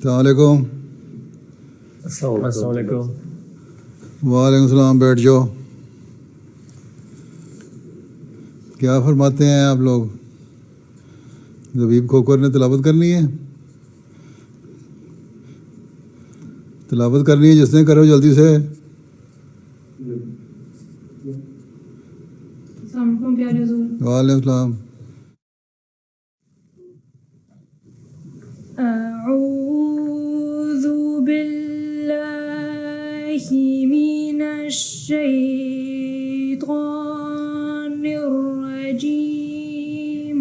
السلام علیکم. السلام علیکم. وعلیکم السلام. بیٹھ جاؤ. کیا فرماتے ہیں آپ لوگ؟ زبیب کھوکر نے تلاوت کرنی ہے؟ تلاوت کرنی ہے جس نے کرو جلدی سے. السلام علیکم پیارے حضور. وعلیکم السلام. اعوذ باللہ من الشیطان الرجیم.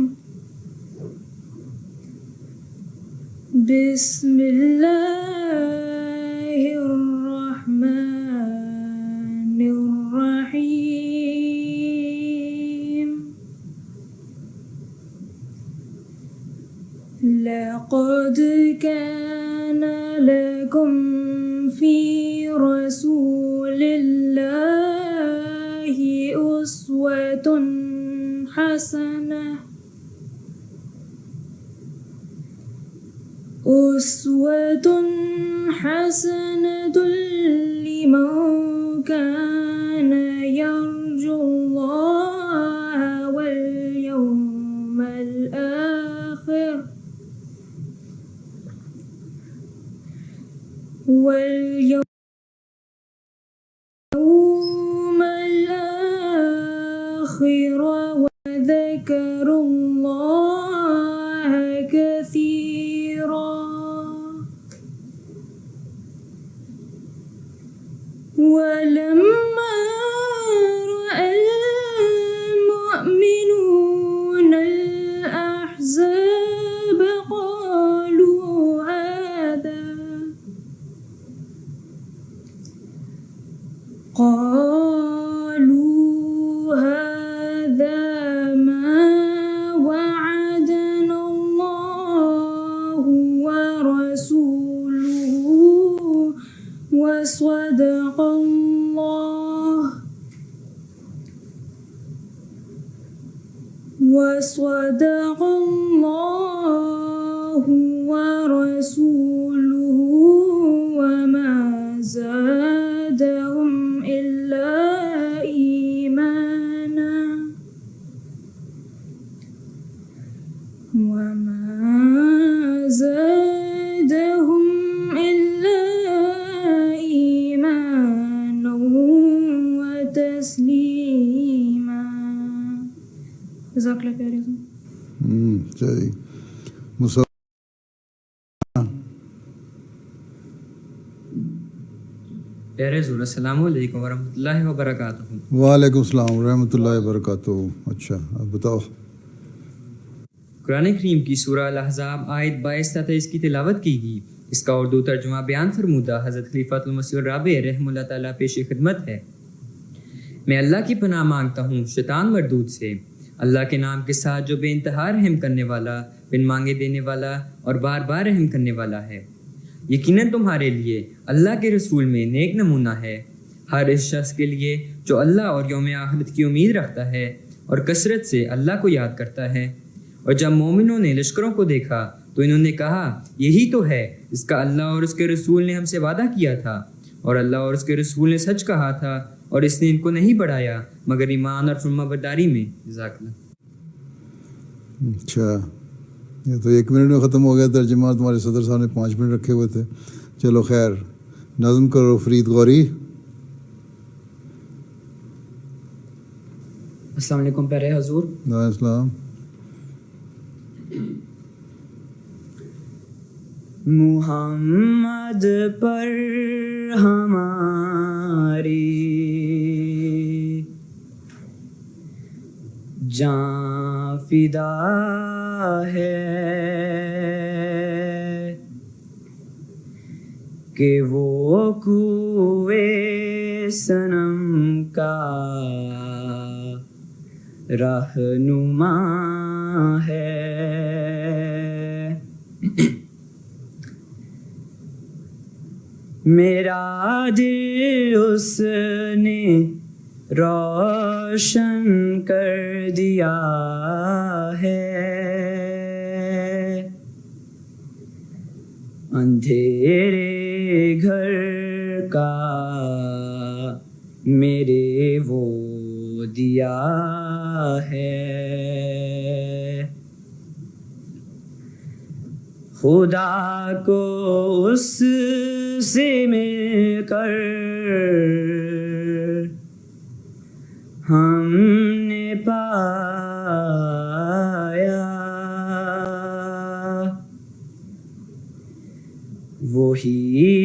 بسم اللہ الرحمن الرحیم. لقد كان لكم في رسول الله أسوة حسنة لمن كان يرجو الله واليوم الآخر وذكر الله كثيرا. ولما رأى المؤمنون الأحزاب قالوا هذا ما وعدنا الله ورسوله وصدق الله ورسوله وما زادهم إلا إيمانا وتسليما. جزاک اللہ خیر. صحیح. پیارے حضور السلام علیکم ورحمۃ اللہ وبرکاتہ. وعلیکم السلام ورحمۃ اللہ وبرکاتہ. اچھا اب بتاؤ. قرآن کریم کی سورہ الاحزاب آیت 22-23 کی تلاوت کی گئی. اس کا اردو ترجمہ بیان فرمودہ حضرت خلیفۃ المسیح الرابع رحمہ اللہ تعالیٰ پیش خدمت ہے. میں اللہ کی پناہ مانگتا ہوں شیطان مردود سے، اللہ کے نام کے ساتھ جو بے انتہا رحم کرنے والا، بن مانگے دینے والا اور بار بار رحم کرنے والا ہے. یقیناً تمہارے لیے اللہ کے رسول میں نیک نمونہ ہے، ہر اس شخص کے لیے جو اللہ اور یوم آخرت کی امید رکھتا ہے اور کثرت سے اللہ کو یاد کرتا ہے. اور جب مومنوں نے لشکروں کو دیکھا تو انہوں نے کہا یہی تو ہے اس کا اللہ اور اس کے رسول نے ہم سے وعدہ کیا تھا، اور اللہ اور اس کے رسول نے سچ کہا تھا اور اس نے ان کو نہیں بڑھایا مگر ایمان اور فرمانبرداری میں. جزاک اللہ. اچھا یہ تو 1 منٹ میں ختم ہو گیا ترجمہ. تمہارے صدر صاحب نے 5 منٹ رکھے ہوئے تھے. چلو خیر نظم کرو فرید غوری. السلام علیکم پیارے حضور. وعلیکم السلام. محمد پر ہماری جاں فدا ہے کہ وہ کوئے صنم کا رہنما ہے. میرا دل اس نے روشن کر دیا ہے، اندھیرے گھر کا میرے وہ دیا ہے. خدا کو اس سے مل کر ہم نے پایا. وہی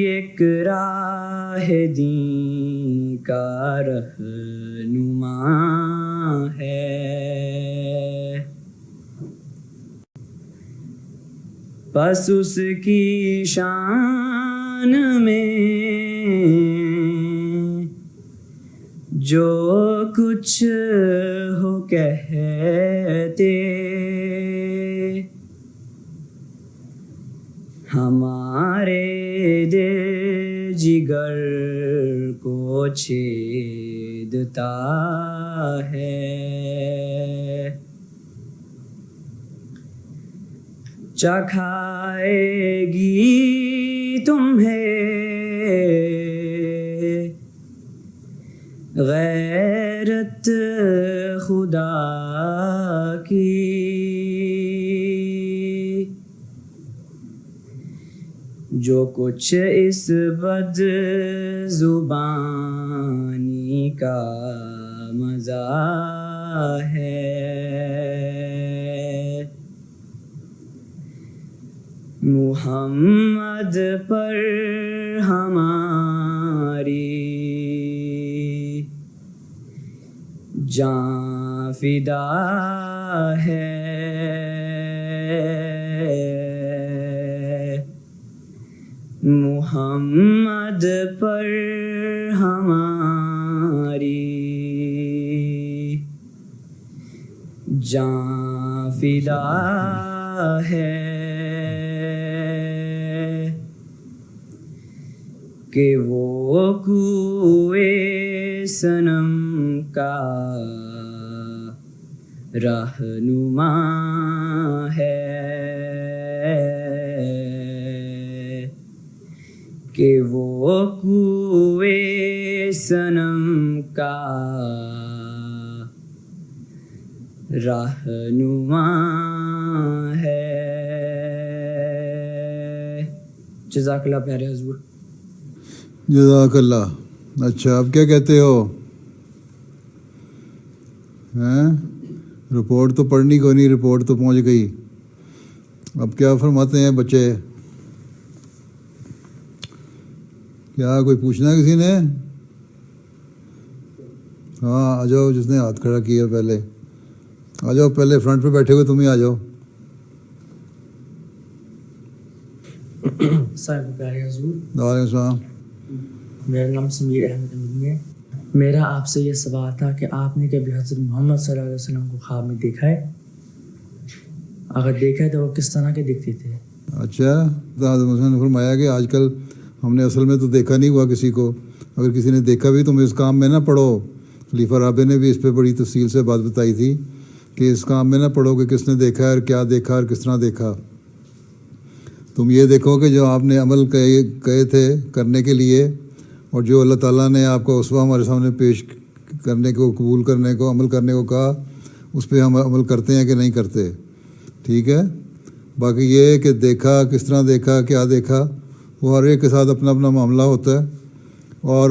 ایک راہ دین کا رہنما ہے. بس اس کی شان میں جو کچھ ہو کہتے، ہمارے دل جگر کو چھیدتا ہے. چکھائے گی تمہیں غیرت خدا کی، جو کچھ اس بد زبانی کا مزہ ہے. محمد پر ہماری جاں فدا ہے. محمد پر ہماری جاں فدا ہے. کہ وہ کوئے صنم کا رہنما ہے. کہ وہ کوئے صنم کا رہنما ہے. جزاک اللہ پیارے حضور. جزاک اللہ. اچھا اب کیا کہتے ہو؟ ہیں رپورٹ تو پڑھنی کو نہیں، رپورٹ تو پہنچ گئی. اب کیا فرماتے ہیں بچے؟ کیا کوئی پوچھنا ہے کسی نے؟ ہاں آ جاؤ، جس نے ہاتھ کھڑا کیا پہلے آ جاؤ. پہلے فرنٹ پہ بیٹھے ہوئے تم ہی آ جاؤ. صاحب پیارے حضور، وعلیکم السلام. میرا نام سمیر احمد امین ہے. میرا آپ سے یہ سوال تھا کہ آپ نے کبھی حضرت محمد صلی اللہ علیہ وسلم کو خواب میں دیکھا ہے؟ اگر دیکھا ہے تو وہ کس طرح کے دکھتے تھے؟ اچھا تو حضرت مسلم نے فرمایا کہ آج کل ہم نے اصل میں تو دیکھا نہیں ہوا کسی کو. اگر کسی نے دیکھا بھی تم اس کام میں نہ پڑھو. خلیفہ رابع نے بھی اس پہ بڑی تفصیل سے بات بتائی تھی کہ اس کام میں نہ پڑھو کہ کس نے دیکھا اور کیا دیکھا اور کس طرح دیکھا. تم یہ دیکھو کہ جو آپ نے عمل کہے تھے کرنے کے لیے، اور جو اللہ تعالیٰ نے آپ کا اسوہ ہمارے سامنے پیش کرنے کو، قبول کرنے کو، عمل کرنے کو کہا، اس پہ ہم عمل کرتے ہیں کہ نہیں کرتے. ٹھیک ہے. باقی یہ کہ دیکھا کس طرح دیکھا، کیا دیکھا، وہ ہر ایک کے ساتھ اپنا اپنا معاملہ ہوتا ہے. اور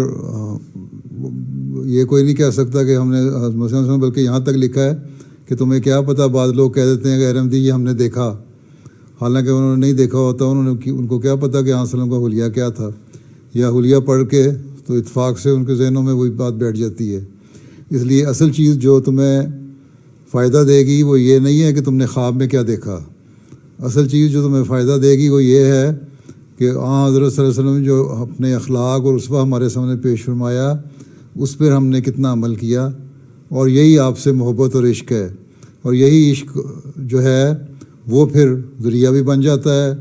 یہ کوئی نہیں کہہ سکتا کہ ہم نے مثلاً، بلکہ یہاں تک لکھا ہے کہ تمہیں کیا پتہ، بعض لوگ کہہ دیتے ہیں کہ احمدی یہ ہم نے دیکھا، حالانکہ انہوں نے نہیں دیکھا ہوتا. ان کو کیا پتہ کہ آن وسلم کا حلیہ کیا تھا، یا حلیہ پڑھ کے تو اتفاق سے ان کے ذہنوں میں وہی بات بیٹھ جاتی ہے. اس لیے اصل چیز جو تمہیں فائدہ دے گی وہ یہ نہیں ہے کہ تم نے خواب میں کیا دیکھا. اصل چیز جو تمہیں فائدہ دے گی وہ یہ ہے کہ حضرت صلی اللہ علیہ وسلم جو اپنے اخلاق اور اسوہ ہمارے سامنے پیش فرمایا، اس پر ہم نے کتنا عمل کیا. اور یہی آپ سے محبت اور عشق ہے. اور یہی عشق جو ہے وہ پھر ذریعہ بھی بن جاتا ہے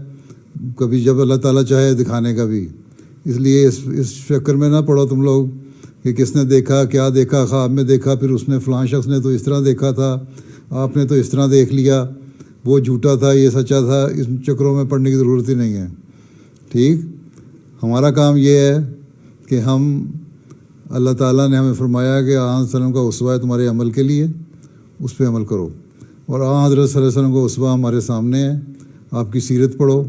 کبھی جب اللہ تعالیٰ چاہے دکھانے کا بھی. اس لیے اس چکر میں نہ پڑو تم لوگ کہ کس نے دیکھا، کیا دیکھا، خواب میں دیکھا، پھر اس نے فلاں شخص نے تو اس طرح دیکھا تھا، آپ نے تو اس طرح دیکھ لیا، وہ جھوٹا تھا، یہ سچا تھا. اس چکروں میں پڑنے کی ضرورت ہی نہیں ہے. ٹھیک. ہمارا کام یہ ہے کہ ہم اللہ تعالیٰ نے ہمیں فرمایا کہ آن وسلم کا اسوہ ہے تمہارے عمل کے لیے, اس پہ عمل کرو. اور آن حضرت صلی اللہ علیہ وسلم کا اسوہ ہمارے سامنے ہے, آپ کی سیرت پڑھو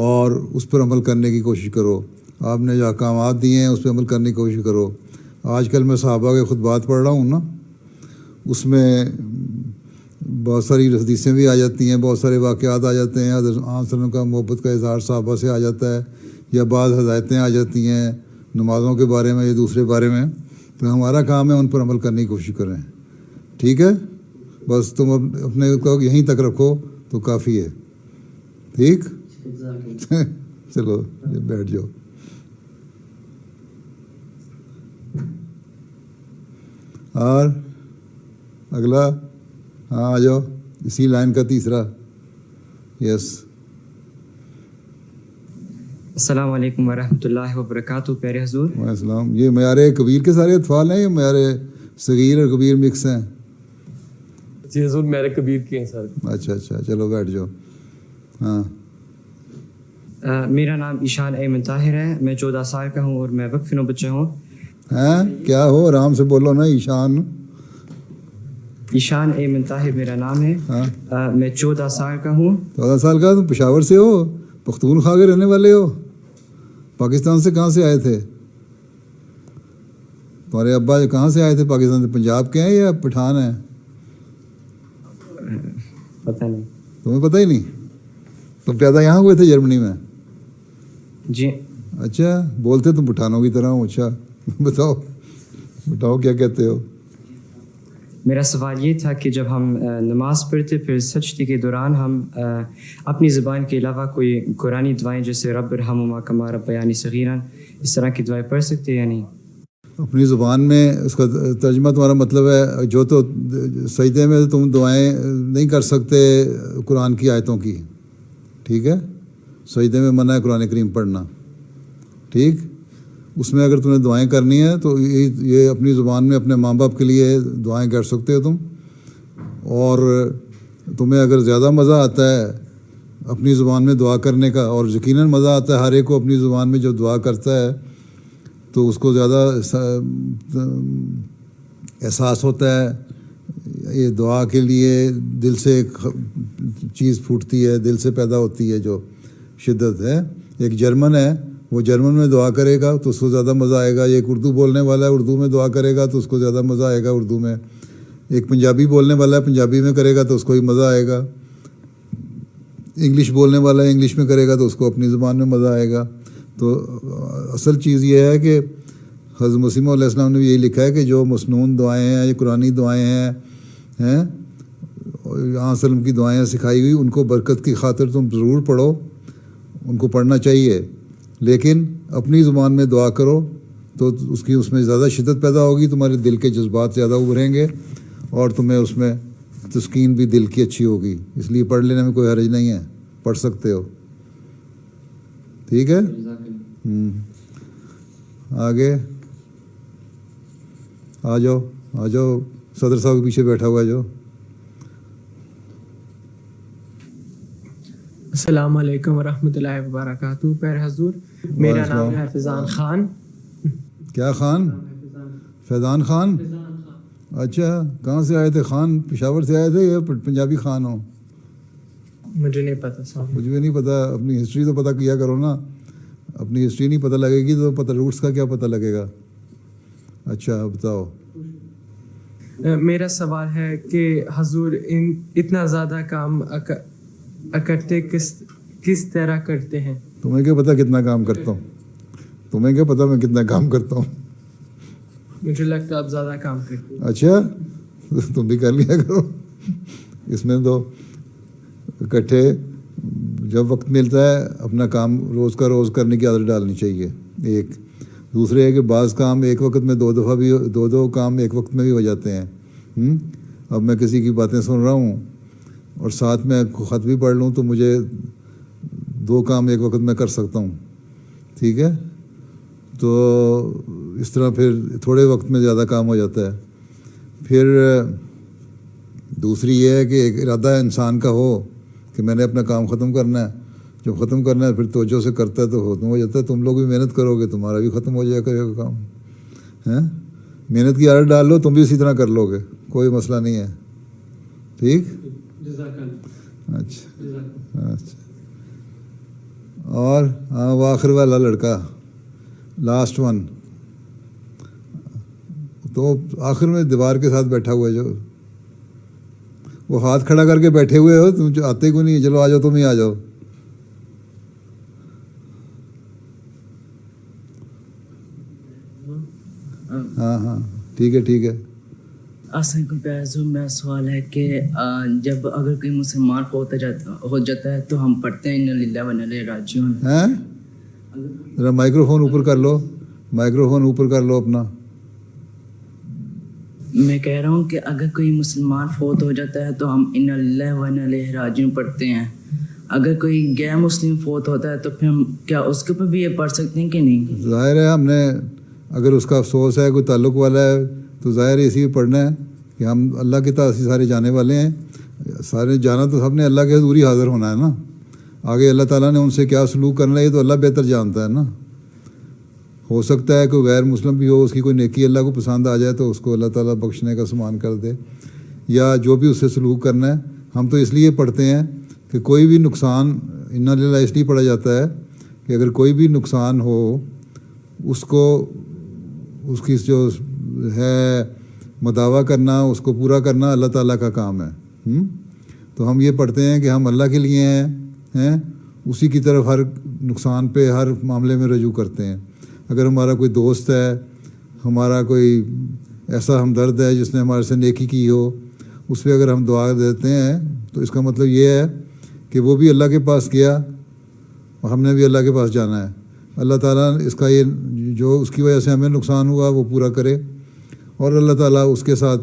اور اس پر عمل کرنے کی کوشش کرو. آپ نے جو احکامات دیے ہیں اس پہ عمل کرنے کی کوشش کرو. آج کل میں صحابہ کے خطبات پڑھ رہا ہوں نا, اس میں بہت ساری حدیثیں بھی آ جاتی ہیں, بہت سارے واقعات آ جاتے ہیں. حضرت صلی اللہ علیہ وسلم کا محبت کا اظہار صحابہ سے آ جاتا ہے, یا بعض ہدایتیں آ جاتی ہیں نمازوں کے بارے میں یا دوسرے بارے میں. تو ہمارا کام ہے ان پر عمل کرنے کی کوشش کریں. ٹھیک ہے, بس تم اپنے کو یہیں تک رکھو تو کافی ہے. ٹھیک چلو بیٹھ جاؤ. اور اگلا, ہاں آ جاؤ, اسی لائن کا تیسرا. یس. السلام علیکم ورحمۃ اللہ وبرکاتہ. پیارے حضور, وعلیکم السلام. یہ معیار کبیر کے سارے اطفال ہیں یا معیار صغیر اور کبیر مکس ہیں؟ جی حضور میرے کبیر کے ہیں سر. اچھا اچھا, چلو بیٹھ جاؤ. ہاں میرا نام ایشان ایمن طاہر ہے. میں 14 سال کا ہوں اور میں وقف نو بچہ ہوں. ہیں کیا ہو, آرام سے بولو نا. ایشان ایشان ایمن طاہر میرا نام ہے. ہاں, میں 14 سال کا ہوں. 14 سال کا. تم پشاور سے ہو, پختونخوا کے رہنے والے ہو. پاکستان سے کہاں سے آئے تھے تمہارے ابا؟ کہاں سے آئے تھے پاکستان سے؟ پنجاب کے ہیں یا پٹھان ہیں؟ پتہ نہیں. تمہیں پتہ ہی نہیں؟ تم پیدا یہاں ہوئے تھے جرمنی میں؟ جی. اچھا, بولتے تم پٹھانوں کی طرح ہوں. اچھا بتاؤ کیا کہتے ہو. میرا سوال یہ تھا کہ جب ہم نماز پڑھتے پھر سجدے کے دوران ہم اپنی زبان کے علاوہ کوئی قرآنی دعائیں جیسے رب ارحمہما کما ربیانی صغیرا اس طرح کی دعائیں پڑھ سکتے ہیں یا نہیں؟ اپنی زبان میں اس کا ترجمہ تمہارا مطلب ہے جو تو سجدے میں تم دعائیں نہیں کر سکتے قرآن کی آیتوں کی. ٹھیک ہے, سجدے میں منع ہے قرآن کریم پڑھنا. ٹھیک, اس میں اگر تمہیں دعائیں کرنی ہیں تو یہ اپنی زبان میں اپنے ماں باپ کے لیے دعائیں کر سکتے ہو تم. اور تمہیں اگر زیادہ مزہ آتا ہے اپنی زبان میں دعا کرنے کا, اور یقیناً مزہ آتا ہے ہر ایک کو اپنی زبان میں جو دعا کرتا ہے تو اس کو زیادہ احساس ہوتا ہے. یہ دعا کے لیے دل سے ایک چیز پھوٹتی ہے, دل سے پیدا ہوتی ہے جو شدت ہے. ایک جرمن ہے, وہ جرمن میں دعا کرے گا تو اس کو زیادہ مزہ آئے گا. ایک اردو بولنے والا ہے, اردو میں دعا کرے گا تو اس کو زیادہ مزہ آئے گا اردو میں. ایک پنجابی بولنے والا ہے, پنجابی میں کرے گا تو اس کو ہی مزہ آئے گا. انگلش بولنے والا ہے, انگلش میں کرے گا تو اس کو اپنی زبان میں مزہ آئے گا. تو اصل چیز یہ ہے کہ حضرت مسیح علیہ السلام نے بھی یہی لکھا ہے کہ جو مسنون دعائیں ہیں, یہ قرآنی دعائیں ہیں وسلم کی دعائیں سکھائی ہوئی, ان کو برکت کی خاطر تم ضرور پڑھو, ان کو پڑھنا چاہیے. لیکن اپنی زبان میں دعا کرو تو اس میں زیادہ شدت پیدا ہوگی, تمہارے دل کے جذبات زیادہ ابھریں گے اور تمہیں اس میں تسکین بھی دل کی اچھی ہوگی. اس لیے پڑھ لینے میں کوئی حرج نہیں ہے, پڑھ سکتے ہو. ٹھیک ہے. آگے آ جاؤ. صدر صاحب کے پیچھے بیٹھا ہوا ہے جو. السلام علیکم ورحمۃ اللہ وبرکاتہ. پیر حضور, میرا نام ہے فیضان خان. کیا خان؟ فیضان خان. اچھا, کہاں سے آئے تھے خان؟ پشاور سے آئے تھے یا پنجابی خان ہو؟ مجھے نہیں پتا صاحب. مجھے بھی نہیں پتا. اپنی ہسٹری تو پتہ کیا کرو نا. اپنی ہسٹری نہیں پتہ لگے گی تو پتہ روٹس کا کیا پتہ لگے گا. اچھا بتاؤ. میرا سوال ہے کہ حضور اتنا زیادہ کام اکٹھے کس طرح کرتے ہیں؟ تمہیں کیا پتہ کتنا کام کرتا ہوں؟ تمہیں کیا پتہ میں کتنا کام کرتا ہوں؟ مجھے لگتا ہے آپ زیادہ کام کرتے ہیں. اچھا, تم بھی کر لیا کرو. اس میں تو اکٹھے جب وقت ملتا ہے اپنا کام روز کا روز کرنے کی عادت ڈالنی چاہیے. ایک دوسرے ہے کہ بعض کام ایک وقت میں دو کام ایک وقت میں بھی ہو جاتے ہیں. اب میں کسی کی باتیں سن رہا ہوں اور ساتھ میں خط بھی پڑھ لوں تو مجھے 2 کام ایک وقت میں کر سکتا ہوں. ٹھیک ہے, تو اس طرح پھر تھوڑے وقت میں زیادہ کام ہو جاتا ہے. پھر دوسری یہ ہے کہ ایک ارادہ انسان کا ہو کہ میں نے اپنا کام ختم کرنا ہے جب ختم کرنا ہے پھر توجہ سے کرتا ہے تو ختم ہو جاتا ہے. تم لوگ بھی محنت کرو گے تمہارا بھی ختم ہو جائے گا کام. ہیں محنت کی عادت ڈال لو تم بھی اسی طرح کر لو گے, کوئی مسئلہ نہیں ہے. ٹھیک. اچھا اچھا. اور ہاں وہ آخر والا لڑکا لاسٹ ون تو آخر میں دیوار کے ساتھ بیٹھا ہوا ہے جو وہ ہاتھ کھڑا کر کے بیٹھے ہوئے ہو, تم آتے کو نہیں, چلو آ جاؤ تم ہی آ جاؤ. ہاں ہاں ٹھیک ہے ٹھیک ہے. السلام علیکم پیارے حضور, میرا سوال ہے کہ جب اگر کوئی مسلمان فوت ہو جاتا ہے تو ہم پڑھتے ہیں انا للہ و انا الیہ راجعون. ہیں ذرا مائکرو فون اوپر کر لو, مائکرو فون اوپر کر لو اپنا. میں کہہ رہا ہوں کہ اگر کوئی مسلمان فوت ہو جاتا ہے تو ہم انا للہ و انا الیہ راجعون پڑھتے ہیں. اگر کوئی غیر مسلم فوت ہوتا ہے تو پھر ہم کیا اس کے اوپر بھی یہ پڑھ سکتے ہیں کہ نہیں؟ ظاہر ہے ہم نے اگر اس کا افسوس ہے کوئی تعلق والا ہے تو ظاہر ہے اسی پہ پڑھنا ہے کہ ہم اللہ کی طرف سے سارے جانے والے ہیں. سارے جانا تو سب نے اللہ کے حضور ہی حاضر ہونا ہے نا. آگے اللہ تعالیٰ نے ان سے کیا سلوک کرنا ہے یہ تو اللہ بہتر جانتا ہے نا. ہو سکتا ہے کوئی غیر مسلم بھی ہو, اس کی کوئی نیکی اللہ کو پسند آ جائے تو اس کو اللہ تعالیٰ بخشنے کا سامان کر دے, یا جو بھی اس سے سلوک کرنا ہے. ہم تو اس لیے پڑھتے ہیں کہ کوئی بھی نقصان انا للہ اس لیے پڑھا جاتا ہے کہ اگر کوئی بھی نقصان ہو اس کو اس کی جو ہے مداوع کرنا, اس کو پورا کرنا اللہ تعالیٰ کا کام ہے. تو ہم یہ پڑھتے ہیں کہ ہم اللہ کے لیے ہیں, اسی کی طرف ہر نقصان پہ ہر معاملے میں رجوع کرتے ہیں. اگر ہمارا کوئی دوست ہے, ہمارا کوئی ایسا ہمدرد ہے جس نے ہمارے سے نیکی کی ہو, اس پہ اگر ہم دعا دیتے ہیں تو اس کا مطلب یہ ہے کہ وہ بھی اللہ کے پاس گیا اور ہم نے بھی اللہ کے پاس جانا ہے. اللہ تعالیٰ اس کا یہ جو اس کی وجہ سے ہمیں نقصان ہوا وہ پورا کرے, اور اللہ تعالیٰ اس کے ساتھ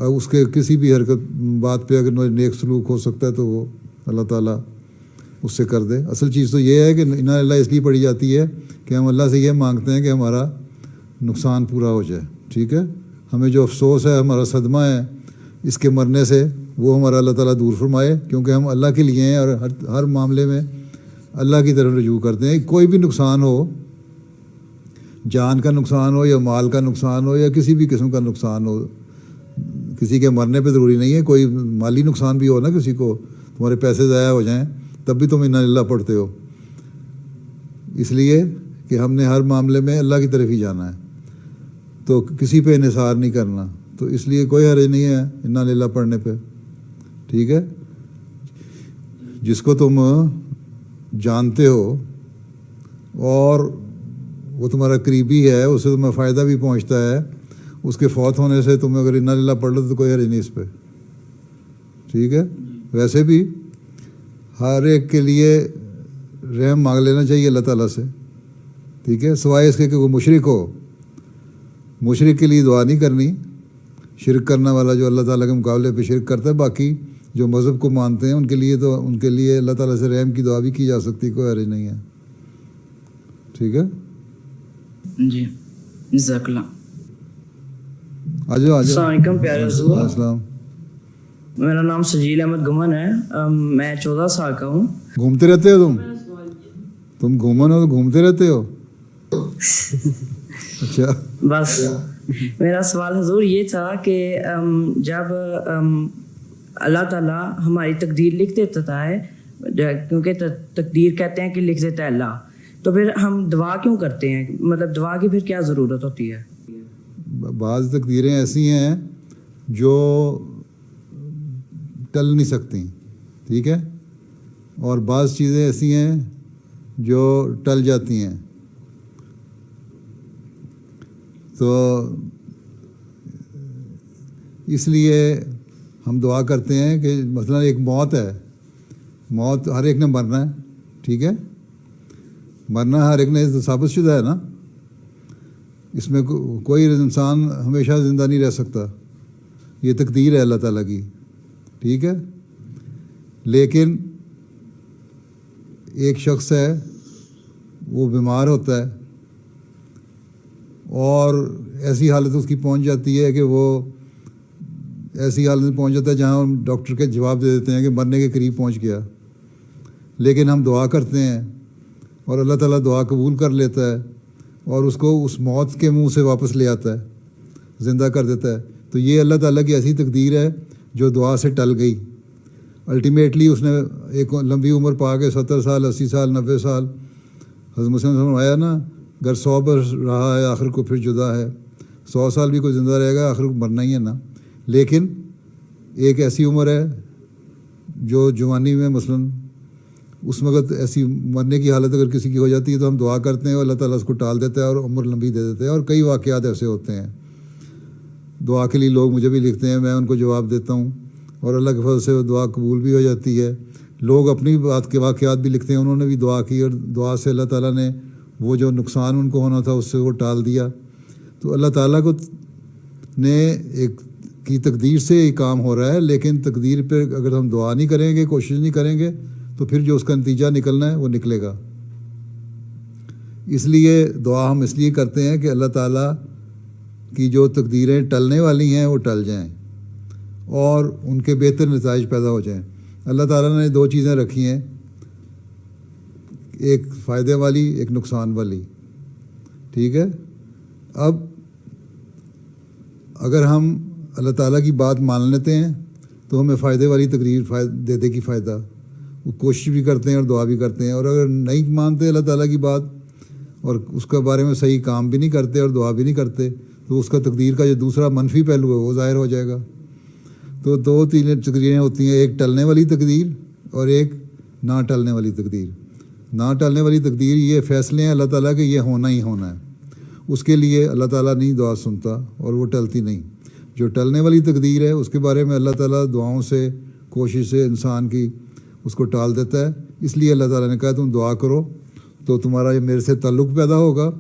اس کے کسی بھی حرکت بات پہ اگر نیک سلوک ہو سکتا ہے تو وہ اللہ تعالیٰ اس سے کر دے. اصل چیز تو یہ ہے کہ انا اللہ اس لیے پڑھی جاتی ہے کہ ہم اللہ سے یہ مانگتے ہیں کہ ہمارا نقصان پورا ہو جائے. ٹھیک ہے. ہمیں جو افسوس ہے, ہمارا صدمہ ہے اس کے مرنے سے, وہ ہمارا اللہ تعالیٰ دور فرمائے, کیونکہ ہم اللہ کے لیے ہیں اور ہر معاملے میں اللہ کی طرف رجوع کرتے ہیں. کوئی بھی نقصان ہو, جان کا نقصان ہو یا مال کا نقصان ہو یا کسی بھی قسم کا نقصان ہو, کسی کے مرنے پہ ضروری نہیں ہے, کوئی مالی نقصان بھی ہو نا کسی کو, تمہارے پیسے ضائع ہو جائیں تب بھی تم انا للہ پڑھتے ہو, اس لیے کہ ہم نے ہر معاملے میں اللہ کی طرف ہی جانا ہے, تو کسی پہ انحصار نہیں کرنا. تو اس لیے کوئی حرج نہیں ہے انا للہ پڑھنے پہ. ٹھیک ہے. جس کو تم جانتے ہو اور وہ تمہارا قریبی ہے, اس سے تمہیں فائدہ بھی پہنچتا ہے, اس کے فوت ہونے سے تم اگر انا للہ پڑھ لو تو کوئی حرج نہیں اس پہ. ٹھیک ہے. ویسے بھی ہر ایک کے لیے رحم مانگ لینا چاہیے اللہ تعالیٰ سے. ٹھیک ہے. سوائے اس کے کہ کوئی مشرک ہو, مشرک کے لیے دعا نہیں کرنی. شرک کرنے والا جو اللہ تعالیٰ کے مقابلے پہ شرک کرتا ہے, باقی جو مذہب کو مانتے ہیں ان کے لیے تو ان کے لیے اللہ تعالیٰ سے رحم کی دعا بھی کی جا سکتی, کوئی حرج نہیں ہے. ٹھیک ہے. جی جزاک اللہ. آ جاؤ آ جاؤ. السلام علیکم پیارے حضور. السلام. میرا نام سجیل احمد گمن ہے, میں 14 سال کا ہوں. گھومتے رہتے ہو تم گھومن ہو تو گھومتے رہتے ہو. اچھا. بس میرا سوال حضور یہ تھا کہ جب اللہ تعالیٰ ہماری تقدیر لکھ دیتا ہے, کیونکہ تقدیر کہتے ہیں کہ لکھ دیتا ہے اللہ, تو پھر ہم دعا کیوں کرتے ہیں؟ مطلب دعا کی پھر کیا ضرورت ہوتی ہے؟ بعض تقدیریں ایسی ہیں جو ٹل نہیں سکتی. ٹھیک ہے. اور بعض چیزیں ایسی ہیں جو ٹل جاتی ہیں. تو اس لیے ہم دعا کرتے ہیں کہ مثلا ایک موت ہے, موت ہر ایک نے مرنا ہے. ٹھیک ہے. مرنا ہر ایک نے ثابت شدہ ہے نا, اس میں کوئی انسان ہمیشہ زندہ نہیں رہ سکتا, یہ تقدیر ہے اللہ تعالیٰ کی. ٹھیک ہے. لیکن ایک شخص ہے وہ بیمار ہوتا ہے اور ایسی حالت اس کی پہنچ جاتی ہے کہ وہ ایسی حالت میں پہنچ جاتا ہے جہاں ڈاکٹر کے جواب دے دیتے ہیں کہ مرنے کے قریب پہنچ گیا. لیکن ہم دعا کرتے ہیں اور اللہ تعالیٰ دعا قبول کر لیتا ہے اور اس کو اس موت کے منہ سے واپس لے آتا ہے, زندہ کر دیتا ہے. تو یہ اللہ تعالیٰ کی ایسی تقدیر ہے جو دعا سے ٹل گئی. الٹیمیٹلی اس نے ایک لمبی عمر پا کے 70 سال 80 سال 90 سال, حضرت مسلم نے فرمایا نا, اگر 100 برس رہا ہے آخر کو پھر جدا ہے, 100 سال بھی کوئی زندہ رہے گا آخر کو مرنا ہی ہے نا. لیکن ایک ایسی عمر ہے جو جوانی میں مثلاً اس وقت ایسی مرنے کی حالت اگر کسی کی ہو جاتی ہے تو ہم دعا کرتے ہیں اور اللہ تعالیٰ اس کو ٹال دیتا ہے اور عمر لمبی دے دیتے ہیں. اور کئی واقعات ایسے ہوتے ہیں, دعا کے لیے لوگ مجھے بھی لکھتے ہیں, میں ان کو جواب دیتا ہوں اور اللہ کے فضل سے وہ دعا قبول بھی ہو جاتی ہے. لوگ اپنی بات کے واقعات بھی لکھتے ہیں, انہوں نے بھی دعا کی اور دعا سے اللہ تعالیٰ نے وہ جو نقصان ان کو ہونا تھا اس سے وہ ٹال دیا. تو اللہ تعالیٰ کو نے ایک کی تقدیر سے یہ کام ہو رہا ہے, لیکن تقدیر پہ اگر ہم دعا نہیں کریں گے, کوشش نہیں کریں گے, تو پھر جو اس کا نتیجہ نکلنا ہے وہ نکلے گا. اس لیے دعا ہم اس لیے کرتے ہیں کہ اللہ تعالیٰ کی جو تقدیریں ٹلنے والی ہیں وہ ٹل جائیں اور ان کے بہتر نتائج پیدا ہو جائیں. اللہ تعالیٰ نے 2 چیزیں رکھی ہیں, ایک فائدے والی ایک نقصان والی. ٹھیک ہے, اب اگر ہم اللہ تعالیٰ کی بات مان لیتے ہیں تو ہمیں فائدے والی تقریر دے دے گی فائدہ, وہ کوشش بھی کرتے ہیں اور دعا بھی کرتے ہیں. اور اگر نہیں مانتے اللہ تعالیٰ کی بات اور اس کے بارے میں صحیح کام بھی نہیں کرتے اور دعا بھی نہیں کرتے تو اس کا تقدیر کا جو دوسرا منفی پہلو ہے وہ ظاہر ہو جائے گا. تو 2-3 تقدیریں ہوتی ہیں, ایک ٹلنے والی تقدیر اور ایک نہ ٹلنے والی تقدیر. نہ ٹلنے والی تقدیر یہ فیصلے ہیں اللہ تعالیٰ کے, یہ ہونا ہی ہونا ہے, اس کے لیے اللہ تعالیٰ نہیں دعا سنتا اور وہ ٹلتی نہیں. جو ٹلنے والی تقدیر ہے اس کے بارے میں اللہ تعالیٰ دعاؤں سے کوشش سے انسان کی اس کو ٹال دیتا ہے. اس لیے اللہ تعالیٰ نے کہا تم دعا کرو تو تمہارا یہ میرے سے تعلق پیدا ہوگا,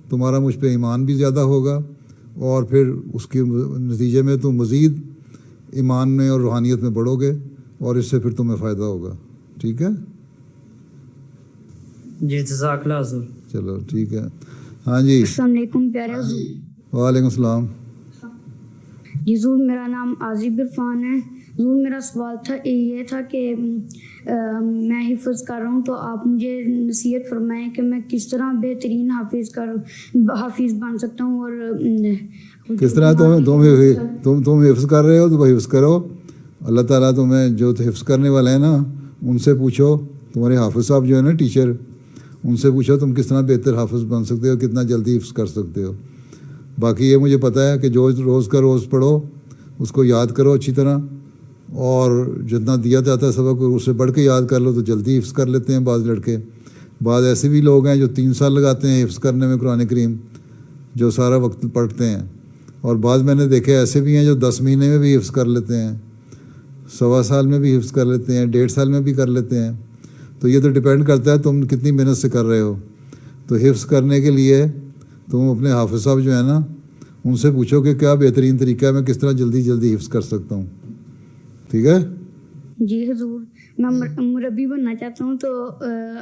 تمہارا مجھ پہ ایمان بھی زیادہ ہوگا اور پھر اس کے نتیجے میں تم مزید ایمان میں اور روحانیت میں بڑھو گے اور اس سے پھر تمہیں فائدہ ہوگا. ٹھیک ہے جی, جزاک اللہ حضور. چلو ٹھیک ہے. ہاں جی, السلام علیکم پیارے حضور. وعلیکم السلام. جی حضور, میرا نام عازب عرفان ہے. حضور میرا سوال تھا یہ تھا کہ میں حفظ کر رہا ہوں, تو آپ مجھے نصیحت فرمائیں کہ میں کس طرح بہترین حافظ بن سکتا ہوں. اور کس طرح تم حفظ کر رہے ہو تو حفظ کرو. اللہ تعالیٰ تمہیں جو حفظ کرنے والے ہیں نا ان سے پوچھو, تمہارے حافظ صاحب جو ہے نا ٹیچر, ان سے پوچھو تم کس طرح بہتر حافظ بن سکتے ہو, کتنا جلدی حفظ کر سکتے ہو. باقی یہ مجھے پتہ ہے کہ جو روز کا روز پڑھو, اس کو یاد کرو اچھی طرح, اور جتنا دیا جاتا ہے سبق اس سے بڑھ کے یاد کر لو تو جلدی حفظ کر لیتے ہیں بعض لڑکے. بعض ایسے بھی لوگ ہیں جو 3 سال لگاتے ہیں حفظ کرنے میں قرآن کریم, جو سارا وقت پڑھتے ہیں. اور بعض میں نے دیکھے ایسے بھی ہیں جو 10 مہینے میں بھی حفظ کر لیتے ہیں, 1.25 سال میں بھی حفظ کر لیتے ہیں, 1.5 سال میں بھی کر لیتے ہیں. تو یہ تو ڈپینڈ کرتا ہے تم کتنی محنت سے کر رہے ہو. تو حفظ کرنے کے لیے تم اپنے حافظ صاحب جو ہے نا ان سے پوچھو کہ کیا بہترین طریقہ ہے, میں کس طرح جلدی حفظ کر سکتا ہوں. ٹھیک ہے جی حضور, میں مربی بننا چاہتا ہوں, تو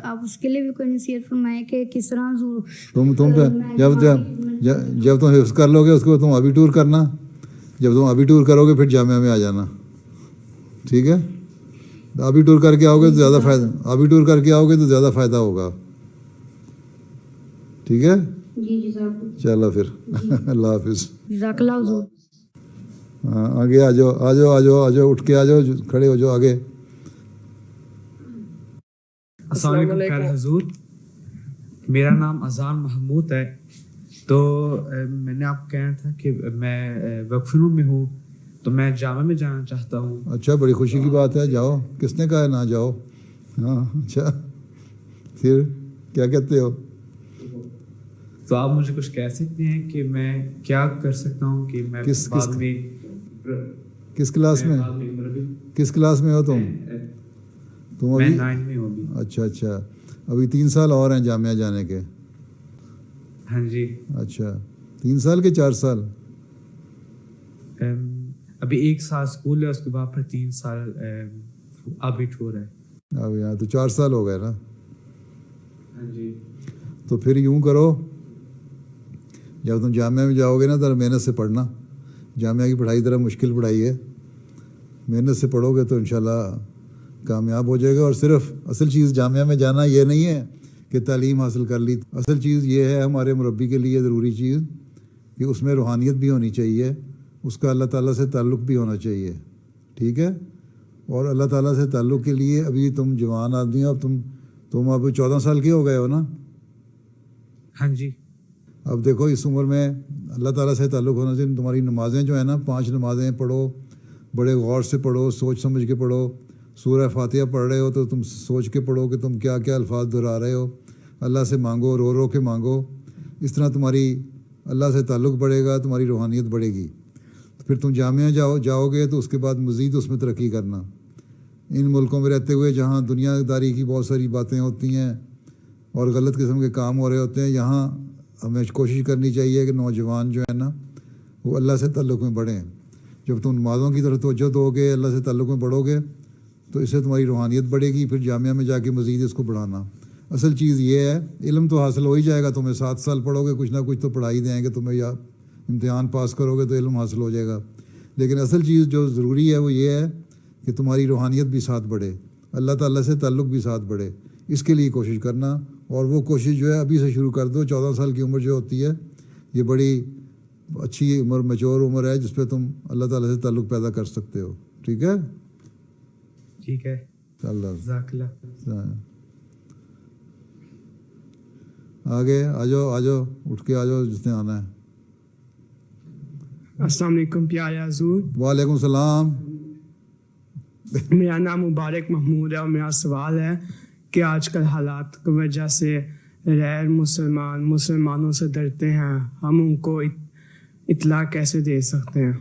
آپ اس کے لیے بھی کوئی نصیحت فرمائیں کہ کس طرح حضور جب تم حفظ کر لو گے اس کو تم ابھی ٹور کرنا, جب تم ابھی ٹور کرو گے پھر جامعہ میں آ جانا. ٹھیک ہے, ابھی ٹور کر کے آؤ گے تو زیادہ فائدہ ہوگا. ٹھیک ہے, چلو پھر اللہ حافظ. جزاک اللہ حضور. ہاں آگے آ جاؤ, اٹھ کے آ جاؤ, کھڑے ہو جاؤ آگے. السلام علیکم پیارے حضور, میرا نام اذان محمود ہے. تو میں نے آپ کو کہنا تھا کہ میں وقفوں میں ہوں تو میں جامعہ میں جانا چاہتا ہوں. اچھا, بڑی خوشی کی بات ہے, جاؤ. کس نے کہا ہے نہ جاؤ؟ ہاں اچھا, پھر کیا کہتے ہو؟ تو آپ مجھے کچھ کہہ سکتے ہیں کہ میں کیا کر سکتا ہوں کہ میں بعد میں کس کلاس میں ہو تم میں ابھی؟ 9 میں ہوں ابھی. اچھا, ابھی 3 سال اور ہیں جامعہ جانے کے. ہاں جی. اچھا, 3 سال کے 4 سال؟ ابھی 1 سال اسکول ہے, اس کے بعد پھر 3 سال ابھی ٹور ہے. اب یہاں تو 4 سال ہو گئے نا. ہاں جی. تو پھر یوں کرو, جب تم جامعہ میں جاؤ گے نا ذرا محنت سے پڑھنا. جامعہ کی پڑھائی ذرا مشکل پڑھائی ہے, محنت سے پڑھو گے تو انشاءاللہ کامیاب ہو جائے گا. اور صرف اصل چیز جامعہ میں جانا یہ نہیں ہے کہ تعلیم حاصل کر لی. اصل چیز یہ ہے ہمارے مربی کے لیے ضروری چیز کہ اس میں روحانیت بھی ہونی چاہیے, اس کا اللہ تعالیٰ سے تعلق بھی ہونا چاہیے. ٹھیک ہے. اور اللہ تعالیٰ سے تعلق کے لیے ابھی تم جوان آدمی ہو, اب تم اب 14 سال کے ہو گئے ہو نا. ہاں جی. اب دیکھو اس عمر میں اللہ تعالیٰ سے تعلق ہونا چاہیے. تمہاری نمازیں جو ہیں نا 5 نمازیں پڑھو, بڑے غور سے پڑھو, سوچ سمجھ کے پڑھو. سورہ فاتحہ پڑھ رہے ہو تو تم سوچ کے پڑھو کہ تم کیا کیا الفاظ دہرا رہے ہو. اللہ سے مانگو, رو رو کے مانگو. اس طرح تمہاری اللہ سے تعلق بڑھے گا, تمہاری روحانیت بڑھے گی. تو پھر تم جامعہ جاؤ گے تو اس کے بعد مزید اس میں ترقی کرنا. ان ملکوں میں رہتے ہوئے جہاں دنیا داری کی بہت ساری باتیں ہوتی ہیں اور غلط قسم کے کام ہو رہے ہوتے ہیں, یہاں ہمیں کوشش کرنی چاہیے کہ نوجوان جو ہے نا وہ اللہ سے تعلق میں بڑھیں. جب تم نمازوں کی طرف توجہ دو گے, اللہ سے تعلق میں بڑھو گے تو اس سے تمہاری روحانیت بڑھے گی. پھر جامعہ میں جا کے مزید اس کو بڑھانا. اصل چیز یہ ہے, علم تو حاصل ہو ہی جائے گا. تمہیں 7 سال پڑھو گے, کچھ نہ کچھ تو پڑھائی دیں گے تمہیں, یا امتحان پاس کرو گے تو علم حاصل ہو جائے گا. لیکن اصل چیز جو ضروری ہے وہ یہ ہے کہ تمہاری روحانیت بھی ساتھ بڑھے, اللہ تعالیٰ سے تعلق بھی ساتھ بڑھے. اس کے لیے کوشش کرنا, اور وہ کوشش جو ہے ابھی سے شروع کر دو. 14 سال کی عمر جو ہوتی ہے یہ بڑی اچھی عمر, میچور عمر ہے جس پہ تم اللہ تعالیٰ سے تعلق پیدا کر سکتے ہو. ٹھیک ہے. ٹھیک ہے. جزاک اللہ. آگے آ جاؤ اٹھ کے آ جاؤ جس نے آنا ہے. السلام علیکم پیارے حضور. وعلیکم السلام. میرا نام مبارک محمود ہے اور میرا سوال ہے کہ آج کل حالات کی وجہ سے غیر مسلمانوں سے ڈرتے ہیں, ہم ان کو اطلاع کیسے دے سکتے ہیں؟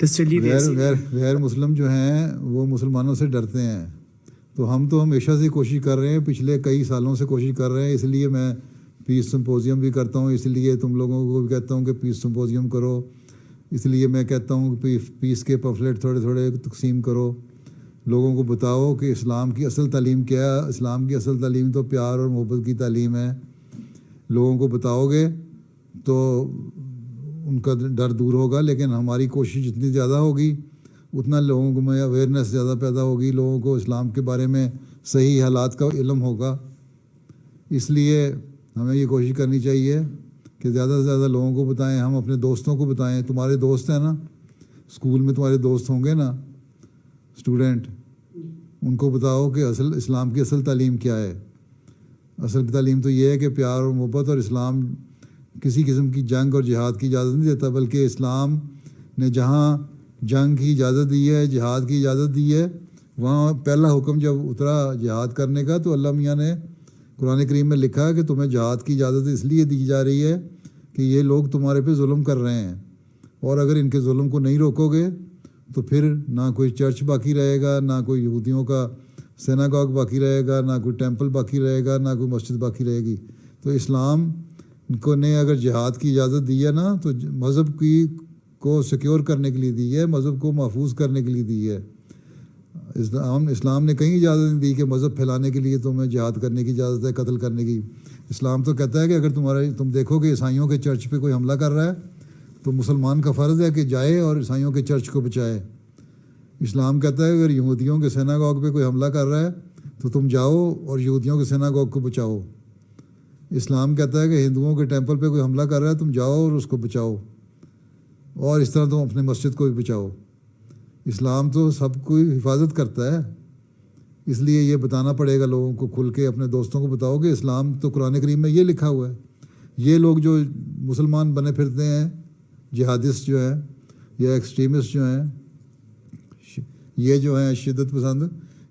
تسلی غیر مسلم جو ہیں وہ مسلمانوں سے ڈرتے ہیں. تو ہم تو ہمیشہ سے کوشش کر رہے ہیں, پچھلے کئی سالوں سے کوشش کر رہے ہیں. اس لیے میں پیس سمپوزیم بھی کرتا ہوں, اس لیے تم لوگوں کو بھی کہتا ہوں کہ پیس سمپوزیم کرو. اس لیے میں کہتا ہوں کہ پیس کے پمفلیٹ تھوڑے تھوڑے تقسیم کرو, لوگوں کو بتاؤ کہ اسلام کی اصل تعلیم کیا ہے. اسلام کی اصل تعلیم تو پیار اور محبت کی تعلیم ہے. لوگوں کو بتاؤ گے تو ان کا ڈر دور ہوگا. لیکن ہماری کوشش جتنی زیادہ ہوگی اتنا لوگوں کو میں اویئرنیس زیادہ پیدا ہوگی, لوگوں کو اسلام کے بارے میں صحیح حالات کا علم ہوگا. اس لیے ہمیں یہ کوشش کرنی چاہیے کہ زیادہ سے زیادہ لوگوں کو بتائیں. ہم اپنے دوستوں کو بتائیں. تمہارے دوست ہیں نا اسکول میں, تمہارے دوست ہوں گے نا اسٹوڈنٹ, ان کو بتاؤ کہ اسلام کی اصل تعلیم کیا ہے. اصل تعلیم تو یہ ہے کہ پیار اور محبت, اور اسلام کسی قسم کی جنگ اور جہاد کی اجازت نہیں دیتا, بلکہ اسلام نے جہاں جنگ کی اجازت دی ہے, جہاد کی اجازت دی ہے, وہاں پہلا حکم جب اترا جہاد کرنے کا تو اللہ میاں نے قرآن کریم میں لکھا کہ تمہیں جہاد کی اجازت اس لیے دی جا رہی ہے کہ یہ لوگ تمہارے پہ ظلم کر رہے ہیں, اور اگر ان کے ظلم کو نہیں روکو گے تو پھر نہ کوئی چرچ باقی رہے گا, نہ کوئی یہودیوں کا سیناگوگ باقی رہے گا, نہ کوئی ٹیمپل باقی رہے گا, نہ کوئی مسجد باقی رہے گی. تو اسلام کو نے اگر جہاد کی اجازت دی ہے نا تو مذہب کو سیکیور کرنے کے لیے دی ہے, مذہب کو محفوظ کرنے کے لیے دی ہے. اسلام نے کہیں اجازت نہیں دی کہ مذہب پھیلانے کے لیے تمہیں جہاد کرنے کی اجازت ہے, قتل کرنے کی. اسلام تو کہتا ہے کہ اگر تم دیکھو کہ عیسائیوں کے چرچ پہ کوئی حملہ کر رہا ہے تو مسلمان کا فرض ہے کہ جائے اور عیسائیوں کے چرچ کو بچائے. اسلام کہتا ہے اگر یہودیوں کے سیناگوگ پہ کوئی حملہ کر رہا ہے تو تم جاؤ اور یہودیوں کے سیناگوگ کو بچاؤ. اسلام کہتا ہے کہ ہندوؤں کے ٹیمپل پہ کوئی حملہ کر رہا ہے تم جاؤ اور اس کو بچاؤ, اور اس طرح تم اپنے مسجد کو بھی بچاؤ. اسلام تو سب کو حفاظت کرتا ہے. اس لیے یہ بتانا پڑے گا لوگوں کو کھل کے, اپنے دوستوں کو بتاؤ کہ اسلام تو قرآن کریم میں یہ لکھا ہوا ہے. یہ لوگ جو مسلمان بنے پھرتے ہیں, جہادسٹ جو ہیں یا ایکسٹریمسٹ جو ہیں, یہ جو ہیں شدت پسند,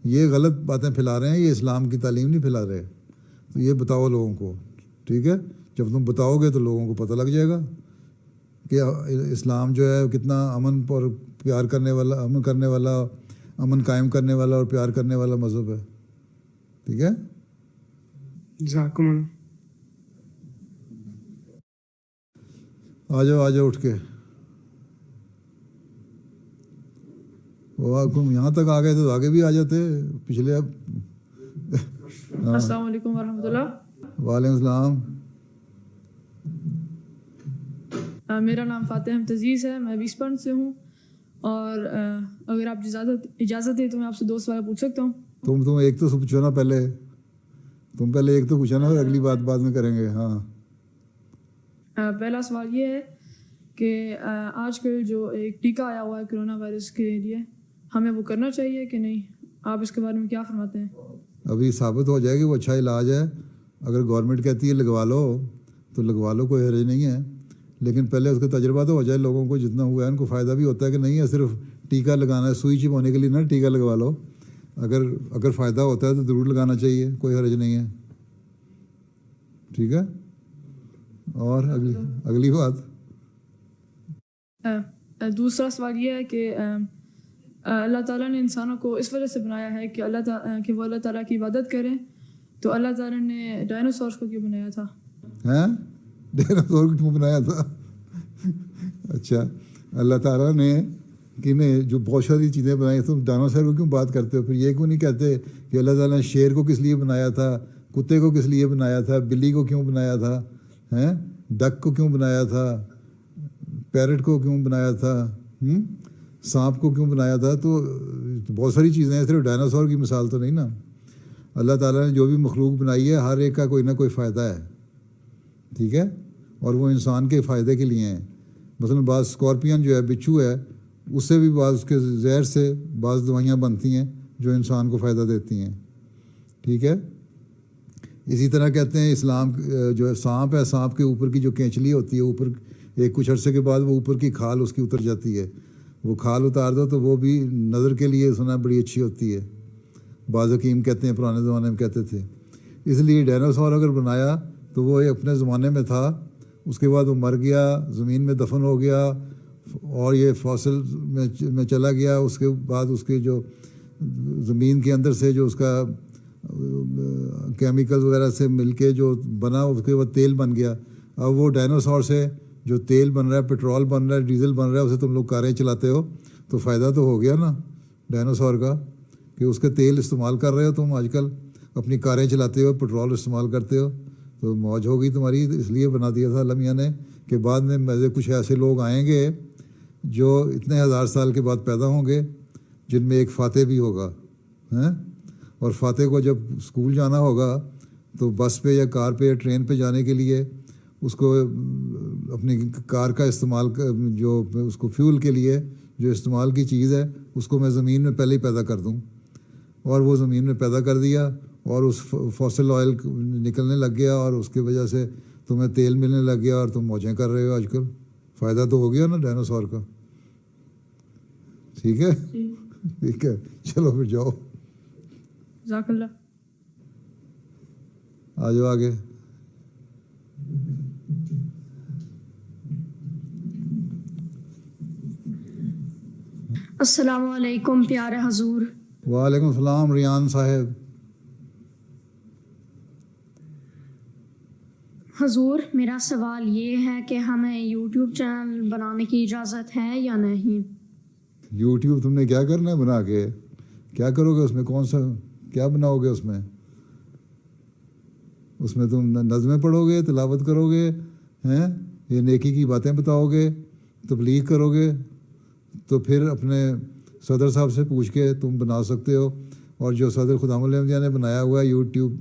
یہ غلط باتیں پھیلا رہے ہیں, یہ اسلام کی تعلیم نہیں پھیلا رہے. تو یہ بتاؤ لوگوں کو. ٹھیک ہے. جب تم بتاؤ گے تو لوگوں کو پتہ لگ جائے گا کہ اسلام جو ہے کتنا امن اور پیار کرنے والا, امن قائم کرنے والا اور پیار کرنے والا مذہب ہے. ٹھیک ہے. جزاکم اللہ. آ جاؤ اٹھ کے. وہ یہاں تک آ گئے تو آگے بھی آ جاتے پچھلے. اب السلام علیکم ورحمۃ اللہ. وعلیکم السلام. میرا نام فاتح احمد عزیز ہے, میں 20 پرنٹ سے ہوں, اور اگر آپ اجازت دیں تو میں آپ سے 2 سوال پوچھ سکتا ہوں؟ تم ایک تو پوچھو نا پہلے، تم پہلے ایک تو پوچھو نا، اور اگلی بات بعد میں کریں گے. ہاں پہلا سوال یہ ہے کہ آج کل جو ایک ٹیکہ آیا ہوا ہے کرونا وائرس کے لیے، ہمیں وہ کرنا چاہیے کہ نہیں؟ آپ اس کے بارے میں کیا فرماتے ہیں؟ ابھی ثابت ہو جائے کہ وہ اچھا علاج ہے. اگر گورنمنٹ کہتی ہے لگوا لو تو لگوا لو، کوئی حرج نہیں ہے، لیکن پہلے اس کا تجربہ تو ہو جائے. لوگوں کو جتنا ہوا ہے ان کو فائدہ بھی ہوتا ہے کہ نہیں ہے صرف ٹیکہ لگانا ہے، سوئی چپ ہونے کے لیے نہ ٹیکہ لگوا لو. اگر فائدہ ہوتا ہے تو ضرور لگانا چاہیے، کوئی حرج نہیں ہے. ٹھیک ہے. اور اگلی بات دوسرا سوال یہ ہے کہ اللہ تعالیٰ نے انسانوں کو اس وجہ سے بنایا ہے کہ وہ اللہ تعالیٰ کی عبادت کریں، تو اللہ تعالیٰ نے ڈائناسورس کو کیوں بنایا تھا؟ ڈائناسور کو کیوں بنایا تھا؟ اچھا، اللہ تعالیٰ نے جو بہت ساری چیزیں بنائی، تم ڈائناسور کو کیوں بات کرتے ہو؟ پھر یہ کیوں نہیں کہتے کہ اللہ تعالیٰ نے شیر کو کس لیے بنایا تھا، کتے کو کس لیے بنایا تھا، بلی کو کیوں بنایا تھا، ڈک کو کیوں بنایا تھا، پیرٹ کو کیوں بنایا تھا، سانپ کو کیوں بنایا تھا؟ تو بہت ساری چیزیں ہیں، صرف ڈائناسور کی مثال تو نہیں نا. اللہ تعالیٰ نے جو بھی مخلوق بنائی ہے ہر ایک کا کوئی نہ کوئی فائدہ ہے. ٹھیک ہے. اور وہ انسان کے فائدے کے لیے ہیں. مثلاً بعض اسکارپین جو ہے، بچھو ہے، اس سے بھی بعض اس کے زہر سے بعض دوائیاں بنتی ہیں جو انسان کو فائدہ دیتی ہیں. ٹھیک ہے. اسی طرح کہتے ہیں اسلام جو ہے سانپ ہے، سانپ کے اوپر کی جو کینچلی ہوتی ہے، اوپر کچھ عرصے کے بعد وہ اوپر کی کھال اس کی اتر جاتی ہے. وہ کھال اتار دو تو وہ بھی نظر کے لیے سنا بڑی اچھی ہوتی ہے. بعض حکیم کہتے ہیں، پرانے زمانے میں کہتے تھے. اس لیے ڈائناسور اگر بنایا تو وہ اپنے زمانے میں تھا، اس کے بعد وہ مر گیا، زمین میں دفن ہو گیا، اور یہ فاسل میں چلا گیا. اس کے بعد اس کے جو زمین کے اندر سے جو اس کا کیمیکل وغیرہ سے مل کے جو بنا، اس کے بعد تیل بن گیا. اب وہ ڈائناسور سے جو تیل بن رہا ہے، پٹرول بن رہا ہے، ڈیزل بن رہا ہے، اسے تم لوگ کاریں چلاتے ہو تو فائدہ تو ہو گیا نا ڈائناسور کا، کہ اس کا تیل استعمال کر رہے ہو تم. آج کل اپنی کاریں چلاتے ہو، پٹرول استعمال کرتے ہو، تو موج ہو گئی تمہاری. اس لیے بنا دیا تھا اللہ میاں نے کہ بعد میں مزے کچھ ایسے لوگ آئیں گے جو اتنے ہزار سال کے بعد پیدا ہوں گے، جن میں ایک فاتح بھی ہوگا. اور فاتح کو جب اسکول جانا ہوگا تو بس پہ یا کار پہ یا ٹرین پہ جانے کے لیے اس کو اپنی کار کا استعمال، جو اس کو فیول کے لیے جو استعمال کی چیز ہے، اس کو میں زمین میں پہلے ہی پیدا کر دوں. اور وہ زمین میں پیدا کر دیا، اور اس فاسل آئل نکلنے لگ گیا، اور اس کی وجہ سے تمہیں تیل ملنے لگ گیا، اور تم موجیں کر رہے ہو آج کل. فائدہ تو ہو گیا نا ڈائناسور کا. ٹھیک ہے. ٹھیک ہے، چلو پھر جاؤ. جزاک اللہ. آ جاؤ آگے. السلام علیکم پیارے حضور. وعلیکم السلام ریان صاحب. حضور میرا سوال یہ ہے کہ ہمیں یوٹیوب چینل بنانے کی اجازت ہے یا نہیں؟ یوٹیوب تم نے کیا کرنا ہے بنا کے؟ کیا کرو گے اس میں؟ کون سا کیا بناؤ گے اس میں؟ اس میں تم نظمیں پڑھو گے، تلاوت کرو گے، یہ نیکی کی باتیں بتاؤ گے، تبلیغ کرو گے؟ تو پھر اپنے صدر صاحب سے پوچھ کے تم بنا سکتے ہو. اور جو صدر خدام الانبیاء نے بنایا ہوا ہے یوٹیوب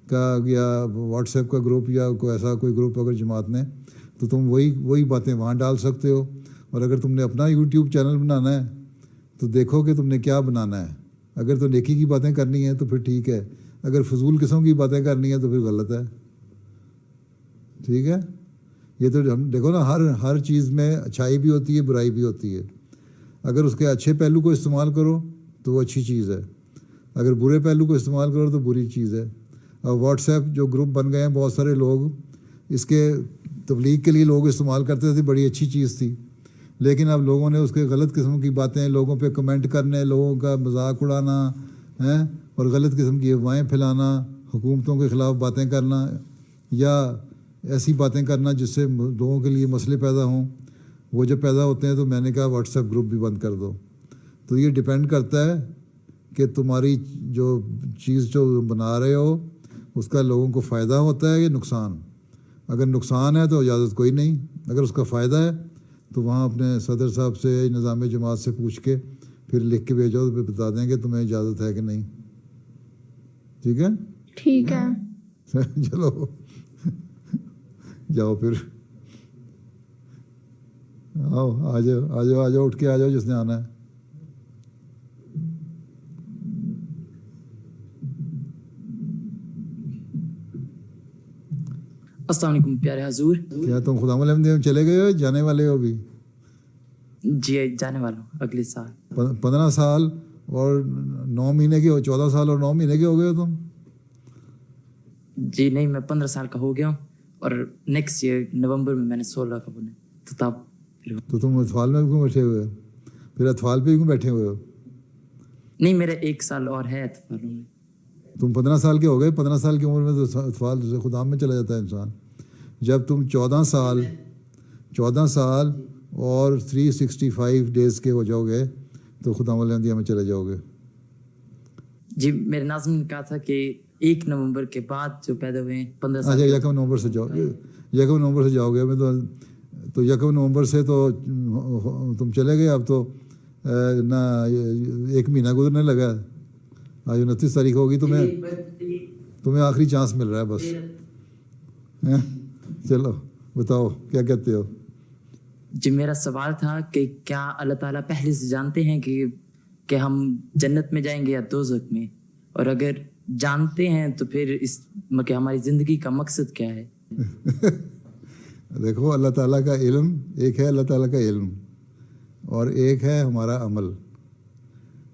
کا یا واٹس ایپ کا گروپ یا کوئی ایسا کوئی گروپ اگر جماعت نے، تو تم وہی باتیں وہاں ڈال سکتے ہو. اور اگر تم نے اپنا یوٹیوب چینل بنانا ہے تو دیکھو کہ تم نے کیا بنانا ہے. اگر تو نیکی کی باتیں کرنی ہیں تو پھر ٹھیک ہے، اگر فضول قسم کی باتیں کرنی ہیں تو پھر غلط ہے. ٹھیک ہے. یہ تو ہم دیکھو نا، ہر چیز میں اچھائی بھی ہوتی ہے، برائی بھی ہوتی ہے. اگر اس کے اچھے پہلو کو استعمال کرو تو وہ اچھی چیز ہے، اگر برے پہلو کو استعمال کرو تو بری چیز ہے. اور واٹس ایپ جو گروپ بن گئے ہیں بہت سارے لوگ، اس کے تبلیغ کے لیے لوگ استعمال کرتے تھے، بڑی اچھی چیز تھی. لیکن اب لوگوں نے اس کے غلط قسم کی باتیں، لوگوں پہ کمنٹ کرنے، لوگوں کا مذاق اڑانا اور غلط قسم کی افواہیں پھیلانا، حکومتوں کے خلاف باتیں کرنا، یا ایسی باتیں کرنا جس سے لوگوں کے لیے مسئلے پیدا ہوں. وہ جب پیدا ہوتے ہیں تو میں نے کہا واٹس ایپ گروپ بھی بند کر دو. تو یہ ڈیپینڈ کرتا ہے کہ تمہاری جو چیز جو بنا رہے ہو اس کا لوگوں کو فائدہ ہوتا ہے یا نقصان. اگر نقصان ہے تو اجازت کوئی نہیں، اگر اس کا فائدہ ہے تو وہاں اپنے صدر صاحب سے نظام جماعت سے پوچھ کے پھر لکھ کے بھیجو تو پھر بتا دیں کہ تمہیں اجازت ہے کہ نہیں. ٹھیک ہے؟ ٹھیک ہے. چلو جاؤ پھر. آؤ آ جاؤ آ جاؤ آ جاؤ اٹھ کے آ جاؤ جس نے آنا ہے. السلام علیکم پیارے حضور. کیا تم خدا مدینہ میں چلے گئے ہو جانے والے ہو ابھی؟ جی جانے والا ہوں اگلے سال. 15 سال اور 9 مہینے کے ہو, 14 سال اور 9 مہینے کے ہو گئے ہو تم؟ جی نہیں, میں 15 سال کا ہو گیا ہوں اور نیکسٹ ایئر نومبر میں نے 16 کا بنا. تو تب تو تم اطفال میں کیوں بیٹھے ہوئے ہو؟ پھر اطفال پہ کیوں بیٹھے ہوئے ہو؟ نہیں, میرا 1 سال اور ہے اطفالوں میں. تم 15 سال کے ہو گئے. 15 سال کی عمر میں تو اطفال سے خدا میں چلا جاتا ہے انسان. جب تم 14 سال اور 365 ڈیز کے ہو جاؤ گے تو خدا مدینہ میں چلے جاؤ گے. جی میرے ناظم نے کہا تھا کہ 1 نومبر کے بعد جو پیدا ہوئے ہیں 15 سال. اچھا 1 نومبر سے جاؤ, 1 نومبر سے جاؤ گے. میں تو 1 نومبر سے تو تم چلے گئے. اب تو نہ 1 مہینہ گزرنے لگا. آج 29 تاریخ ہوگی. تمہیں آخری چانس مل رہا ہے بس. چلو بتاؤ کیا کہتے ہو. جی میرا سوال تھا کہ کیا اللہ تعالیٰ پہلے سے جانتے ہیں کہ ہم جنت میں جائیں گے یا دوزخ میں, اور اگر جانتے ہیں تو پھر اس کہ ہماری زندگی کا مقصد کیا ہے. دیکھو اللہ تعالیٰ کا علم ایک ہے, اللہ تعالیٰ کا علم, اور ایک ہے ہمارا عمل.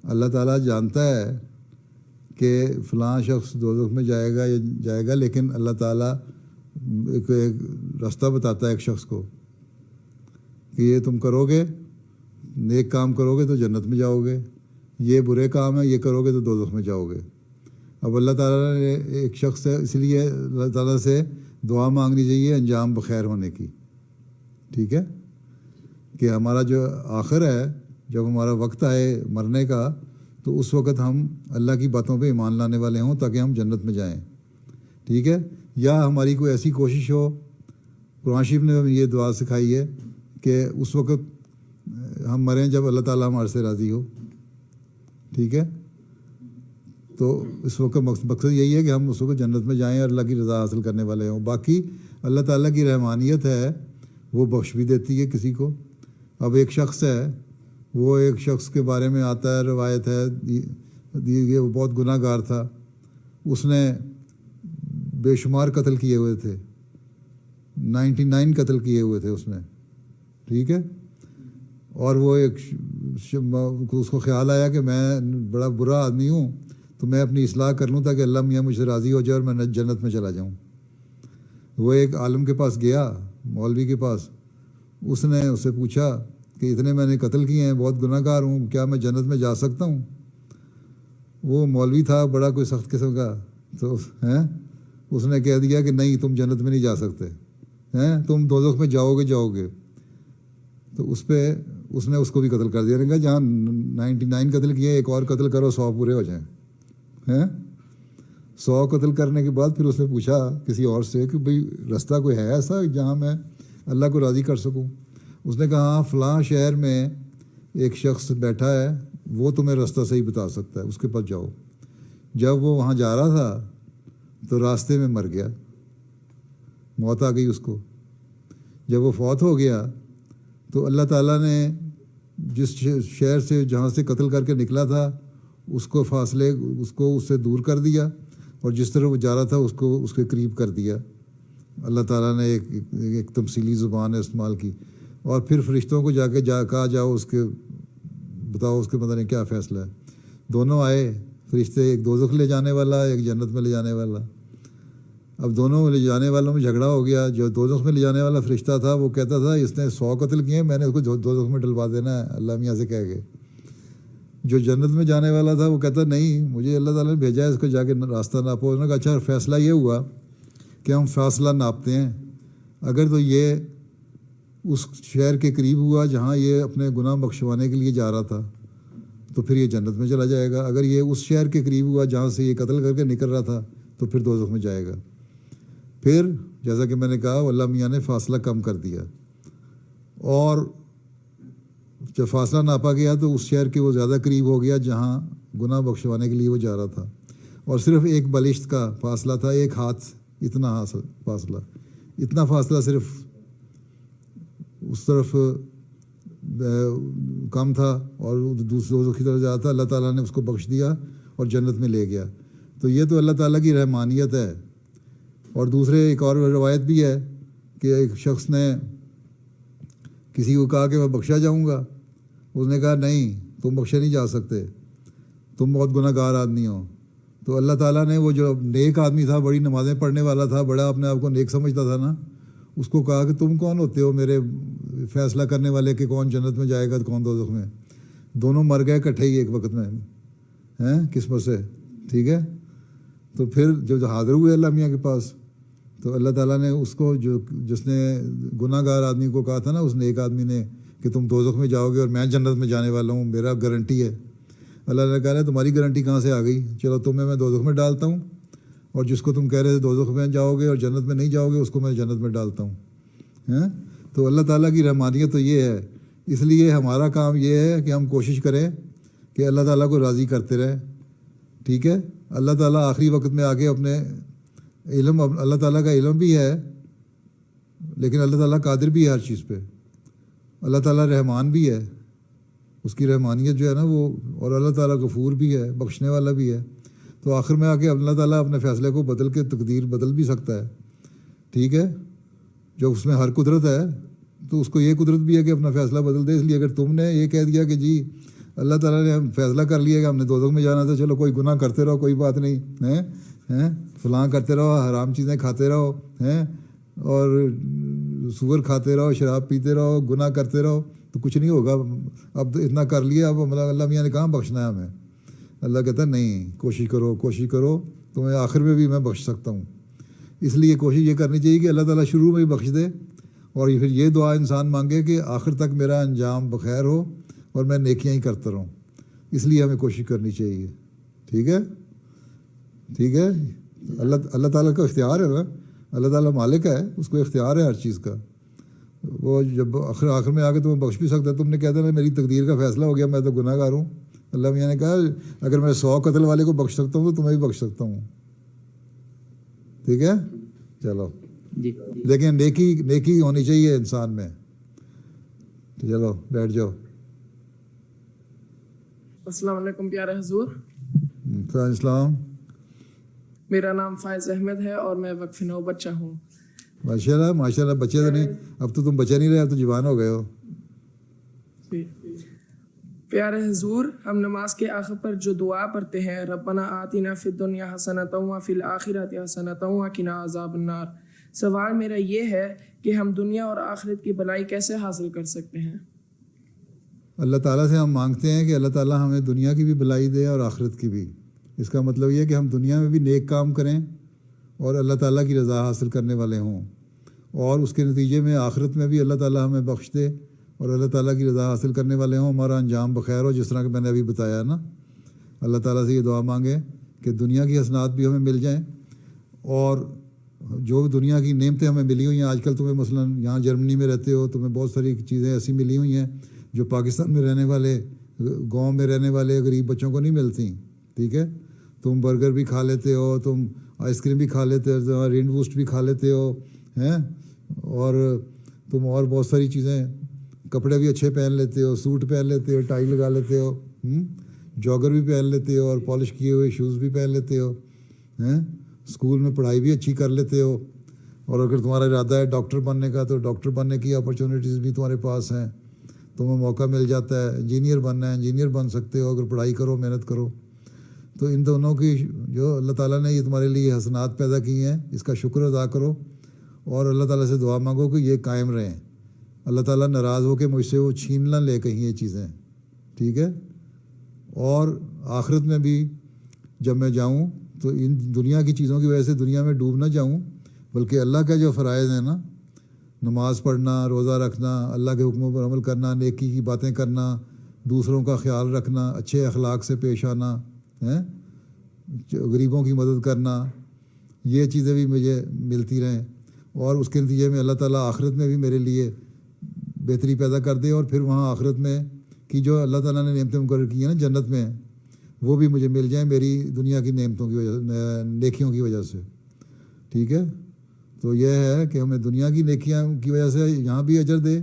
اللہ تعالیٰ جانتا ہے کہ فلاں شخص دوزخ میں جائے گا, لیکن اللہ تعالیٰ ایک راستہ بتاتا ہے ایک شخص کو کہ یہ تم کرو گے, نیک کام کرو گے تو جنت میں جاؤ گے, یہ برے کام ہے یہ کرو گے تو دوزخ میں جاؤ گے. اب اللہ تعالیٰ نے ایک شخص ہے, اس لیے اللہ تعالیٰ سے دعا مانگنی چاہیے انجام بخیر ہونے کی. ٹھیک ہے کہ ہمارا جو آخر ہے, جب ہمارا وقت آئے مرنے کا, تو اس وقت ہم اللہ کی باتوں پہ ایمان لانے والے ہوں تاکہ ہم جنت میں جائیں. ٹھیک ہے, یا ہماری کوئی ایسی کوشش ہو. قرآن شریف نے یہ دعا سکھائی ہے کہ اس وقت ہم مریں جب اللہ تعالیٰ ہمارے سے راضی ہو. ٹھیک ہے, تو اس وقت مقصد یہی ہے کہ ہم اس وقت جنت میں جائیں اور اللہ کی رضا حاصل کرنے والے ہوں. باقی اللہ تعالیٰ کی رحمانیت ہے, وہ بخش بھی دیتی ہے کسی کو. اب ایک شخص ہے, وہ ایک شخص کے بارے میں آتا ہے, روایت ہے یہ وہ بہت گناہ گار تھا. اس نے بے شمار قتل کیے ہوئے تھے, 99 قتل کیے ہوئے تھے اس نے. ٹھیک ہے, اور وہ اس کو خیال آیا کہ میں بڑا برا آدمی ہوں, تو میں اپنی اصلاح کر لوں تاکہ اللہ میاں مجھ سے راضی ہو جائے اور میں جنت میں چلا جاؤں. وہ ایک عالم کے پاس گیا, مولوی کے پاس. اس نے اس سے پوچھا کہ اتنے میں نے قتل کیے ہیں, بہت گناہ گار ہوں, کیا میں جنت میں جا سکتا ہوں؟ وہ مولوی تھا بڑا کوئی سخت قسم کا, تو اس نے کہہ دیا کہ نہیں, تم جنت میں نہیں جا سکتے, تم دوزخ میں جاؤ گے. تو اس نے اس کو بھی قتل کر دیا. نے کہا جہاں 99 قتل کیے, ایک اور قتل کرو, 100 پورے ہو جائیں. 100 قتل کرنے کے بعد پھر اس نے پوچھا کسی اور سے کہ بھئی راستہ کوئی ہے ایسا جہاں میں اللہ کو راضی کر سکوں؟ اس نے کہا ہاں, فلاں شہر میں ایک شخص بیٹھا ہے, وہ تمہیں راستہ صحیح بتا سکتا ہے, اس کے پاس جاؤ. جب وہ وہاں جا رہا تھا تو راستے میں مر گیا, موت آ گئی اس کو. جب وہ فوت ہو گیا تو اللہ تعالیٰ نے جس شہر سے جہاں سے قتل کر کے نکلا تھا اس کو اس سے دور کر دیا, اور جس طرح وہ جا رہا تھا اس کے قریب کر دیا. اللہ تعالیٰ نے ایک تمثیلی زبان استعمال کی, اور پھر فرشتوں کو کہا جاؤ بتاؤ اس کے پتہ نہیں کیا فیصلہ ہے. دونوں آئے فرشتے, ایک دوزخ لے جانے والا, ایک جنت میں لے جانے والا. اب دونوں لے جانے والوں میں جھگڑا ہو گیا. جو دوزخ میں لے جانے والا فرشتہ تھا وہ کہتا تھا اس نے 100 قتل کیے, میں نے اس کو دوزخ میں ڈلوا دینا ہے اللہ میاں سے کہہ کے. جو جنت میں جانے والا تھا وہ کہتا نہیں, مجھے اللہ تعالیٰ نے بھیجا ہے اس کو جا کے راستہ ناپو. انہوں نے کہا اچھا, فیصلہ یہ ہوا کہ ہم فاصلہ ناپتے ہیں, اگر تو یہ اس شہر کے قریب ہوا جہاں یہ اپنے گناہ بخشوانے کے لیے جا رہا تھا تو پھر یہ جنت میں چلا جائے گا, اگر یہ اس شہر کے قریب ہوا جہاں سے یہ قتل کر کے نکل رہا تھا تو پھر دوزخ میں جائے گا. پھر جیسا کہ میں نے کہا اللہ میاں نے فاصلہ کم کر دیا, اور جب فاصلہ ناپا گیا تو اس شہر کے وہ زیادہ قریب ہو گیا جہاں گناہ بخشوانے کے لیے وہ جا رہا تھا، اور صرف ایک بالشت کا فاصلہ تھا، ایک ہاتھ اتنا فاصلہ، اتنا فاصلہ صرف اس طرف کم تھا اور دوسروں کی طرف جاتا تھا۔ اللہ تعالیٰ نے اس کو بخش دیا اور جنت میں لے گیا۔ تو یہ تو اللہ تعالیٰ کی رحمانیت ہے۔ اور دوسرے ایک اور روایت بھی ہے کہ ایک شخص نے کسی کو کہا کہ میں بخشا جاؤں گا، اس نے کہا نہیں، تم بخشے نہیں جا سکتے، تم بہت گناہ گار آدمی ہو۔ تو اللہ تعالیٰ نے وہ جو نیک آدمی تھا، بڑی نمازیں پڑھنے والا تھا، بڑا اپنے آپ کو نیک سمجھتا تھا نا، اس کو کہا کہ تم کون ہوتے ہو میرے فیصلہ کرنے والے کہ کون جنت میں جائے گا کون دوزخ میں؟ دونوں مر گئے اکٹھے ہی ایک وقت میں، ہیں قسمت سے، ٹھیک ہے۔ تو پھر جب حاضر ہوئے اللہ میاں کے پاس، تو اللہ تعالیٰ نے اس کو جس نے گناہ گار آدمی کو کہا تھا نا، اس نیک آدمی نے کہ تم دوزخ میں جاؤ گے اور میں جنت میں جانے والا ہوں، میرا گارنٹی ہے۔ اللہ نے کہا تمہاری گارنٹی کہاں سے آ گئی؟ چلو تمہیں میں دوزخ میں ڈالتا ہوں، اور جس کو تم کہہ رہے تھے دوزخ میں جاؤ گے اور جنت میں نہیں جاؤ گے، اس کو میں جنت میں ڈالتا ہوں، ہیں۔ تو اللہ تعالیٰ کی رحمانیت تو یہ ہے۔ اس لیے ہمارا کام یہ ہے کہ ہم کوشش کریں کہ اللہ تعالیٰ کو راضی کرتے رہیں، ٹھیک ہے۔ اللہ تعالیٰ آخری وقت میں آ کے اپنے علم، اللہ تعالیٰ کا علم بھی ہے، لیکن اللہ تعالیٰ قادر بھی ہے ہر چیز پہ، اللہ تعالیٰ رحمان بھی ہے، اس کی رحمانیت جو ہے نا وہ، اور اللہ تعالیٰ غفور بھی ہے، بخشنے والا بھی ہے۔ تو آخر میں آ کے اللہ تعالیٰ اپنے فیصلے کو بدل کے تقدیر بدل بھی سکتا ہے، ٹھیک ہے۔ جو اس میں ہر قدرت ہے، تو اس کو یہ قدرت بھی ہے کہ اپنا فیصلہ بدل دے۔ اس لیے اگر تم نے یہ کہہ دیا کہ جی اللہ تعالیٰ نے ہم فیصلہ کر لیا کہ ہم نے دوزخ میں جانا تھا، چلو کوئی گناہ کرتے رہو، کوئی بات نہیں، ہیں فلاں کرتے رہو، حرام چیزیں کھاتے رہو، ہیں اور سور کھاتے رہو، شراب پیتے رہو، گناہ کرتے رہو، تو کچھ نہیں ہوگا۔ اب اتنا کر لیا، اب اللہ میاں نے کہاں بخشنا ہے ہمیں؟ اللہ کہتا ہے نہیں، کوشش کرو، کوشش کرو، تمہیں آخر میں بھی میں بخش سکتا ہوں۔ اس لیے کوشش یہ کرنی چاہیے کہ اللہ تعالیٰ شروع میں ہی بخش دے، اور پھر یہ دعا انسان مانگے کہ آخر تک میرا انجام بخیر ہو اور میں نیکیاں ہی کرتا رہوں۔ اس لیے ہمیں کوشش کرنی چاہیے، ٹھیک ہے، ٹھیک ہے۔ اللہ تعالیٰ کا اختیار ہے نا، اللہ تعالیٰ مالک ہے، اس کو اختیار ہے ہر چیز کا۔ وہ جب آخر میں آ کے تمہیں بخش بھی سکتا ہے۔ تم نے کہتے نا میری تقدیر کا فیصلہ ہو گیا، میں تو گناہ گار ہوں، اللہ میاں نے کہا اگر میں 100 قتل والے کو بخش سکتا ہوں تو تمہیں بھی بخش سکتا ہوں، ٹھیک ہے۔ چلو جی، لیکن نیکی ہونی چاہیے انسان میں۔ تو چلو بیٹھ جاؤ۔ السلام علیکم پیارے حضور، السلام۔ میرا نام فائز احمد ہے اور میں وقف 9 بچہ ہوں۔ ماشاء اللہ ماشاء اللہ، بچے تو نہیں، اب تو تم بچے نہیں رہے، اب تو جوان ہو گئے ہو۔ پیارے حضور، ہم نماز کے آخر پر جو دعا پڑھتے ہیں، ربنا آتنا فی الدنیا حسنۃ وفی الآخرۃ حسنۃ وقنا عذاب النار، سوال میرا یہ ہے کہ ہم دنیا اور آخرت کی بھلائی کیسے حاصل کر سکتے ہیں؟ اللہ تعالیٰ سے ہم مانگتے ہیں کہ اللہ تعالیٰ ہمیں دنیا کی بھی بھلائی دے اور آخرت کی بھی۔ اس کا مطلب یہ ہے کہ ہم دنیا میں بھی نیک کام کریں اور اللہ تعالیٰ کی رضا حاصل کرنے والے ہوں، اور اس کے نتیجے میں آخرت میں بھی اللہ تعالیٰ ہمیں بخش دے اور اللہ تعالیٰ کی رضا حاصل کرنے والے ہوں، ہمارا انجام بخیر ہو، جس طرح کہ میں نے ابھی بتایا نا۔ اللہ تعالیٰ سے یہ دعا مانگے کہ دنیا کی حسنات بھی ہمیں مل جائیں، اور جو دنیا کی نعمتیں ہمیں ملی ہوئی ہیں، آج کل تمہیں مثلاً یہاں جرمنی میں رہتے ہو، تمہیں بہت ساری چیزیں ایسی ملی ہوئی ہیں جو پاکستان میں رہنے والے، گاؤں میں رہنے والے غریب بچوں کو نہیں ملتی، ٹھیک ہے۔ تم برگر بھی کھا لیتے ہو، تم آئس کریم بھی کھا لیتے ہو، رین بوسٹ بھی کھا لیتے ہو، ہیں، اور تم اور بہت ساری چیزیں، کپڑے بھی اچھے پہن لیتے ہو، سوٹ پہن لیتے ہو، ٹائی لگا لیتے ہو، جاگر بھی پہن لیتے ہو، اور پالش کیے ہوئے شوز بھی پہن لیتے ہو، ہیں، اسکول میں پڑھائی بھی اچھی کر لیتے ہو، اور اگر تمہارا ارادہ ہے ڈاکٹر بننے کا تو ڈاکٹر بننے کی اپرچونیٹیز بھی تمہارے پاس ہیں، تمہیں موقع مل جاتا ہے۔ انجینئر بننا ہے، انجینئر بن سکتے ہو اگر پڑھائی کرو، محنت کرو۔ تو ان دونوں کی جو اللہ تعالیٰ نے یہ تمہارے لیے حسنات پیدا کی ہیں، اس کا شکر ادا کرو، اور اللہ تعالیٰ سے دعا مانگو کہ یہ قائم رہیں، اللہ تعالیٰ ناراض ہو کہ مجھ سے وہ چھین نہ لے کہیں یہ چیزیں، ٹھیک ہے۔ اور آخرت میں بھی جب میں جاؤں تو ان دنیا کی چیزوں کی وجہ سے دنیا میں ڈوب نہ جاؤں، بلکہ اللہ کا جو فرائض ہیں نا، نماز پڑھنا، روزہ رکھنا، اللہ کے حکموں پر عمل کرنا، نیکی کی باتیں کرنا، دوسروں کا خیال رکھنا، اچھے اخلاق سے پیش آنا، ہیں، غریبوں کی مدد کرنا، یہ چیزیں بھی مجھے ملتی رہیں، اور اس کے نتیجے میں اللہ تعالیٰ آخرت میں بھی میرے لیے بہتری پیدا کر دے، اور پھر وہاں آخرت میں کی جو اللہ تعالیٰ نے نعمتیں مقرر کی ہیں نا جنت میں، وہ بھی مجھے مل جائیں میری دنیا کی نعمتوں کی وجہ سے، نیکیوں کی وجہ سے. ٹھیک ہے، تو یہ ہے کہ ہمیں دنیا کی نیکیاں کی وجہ سے یہاں بھی اجر دے،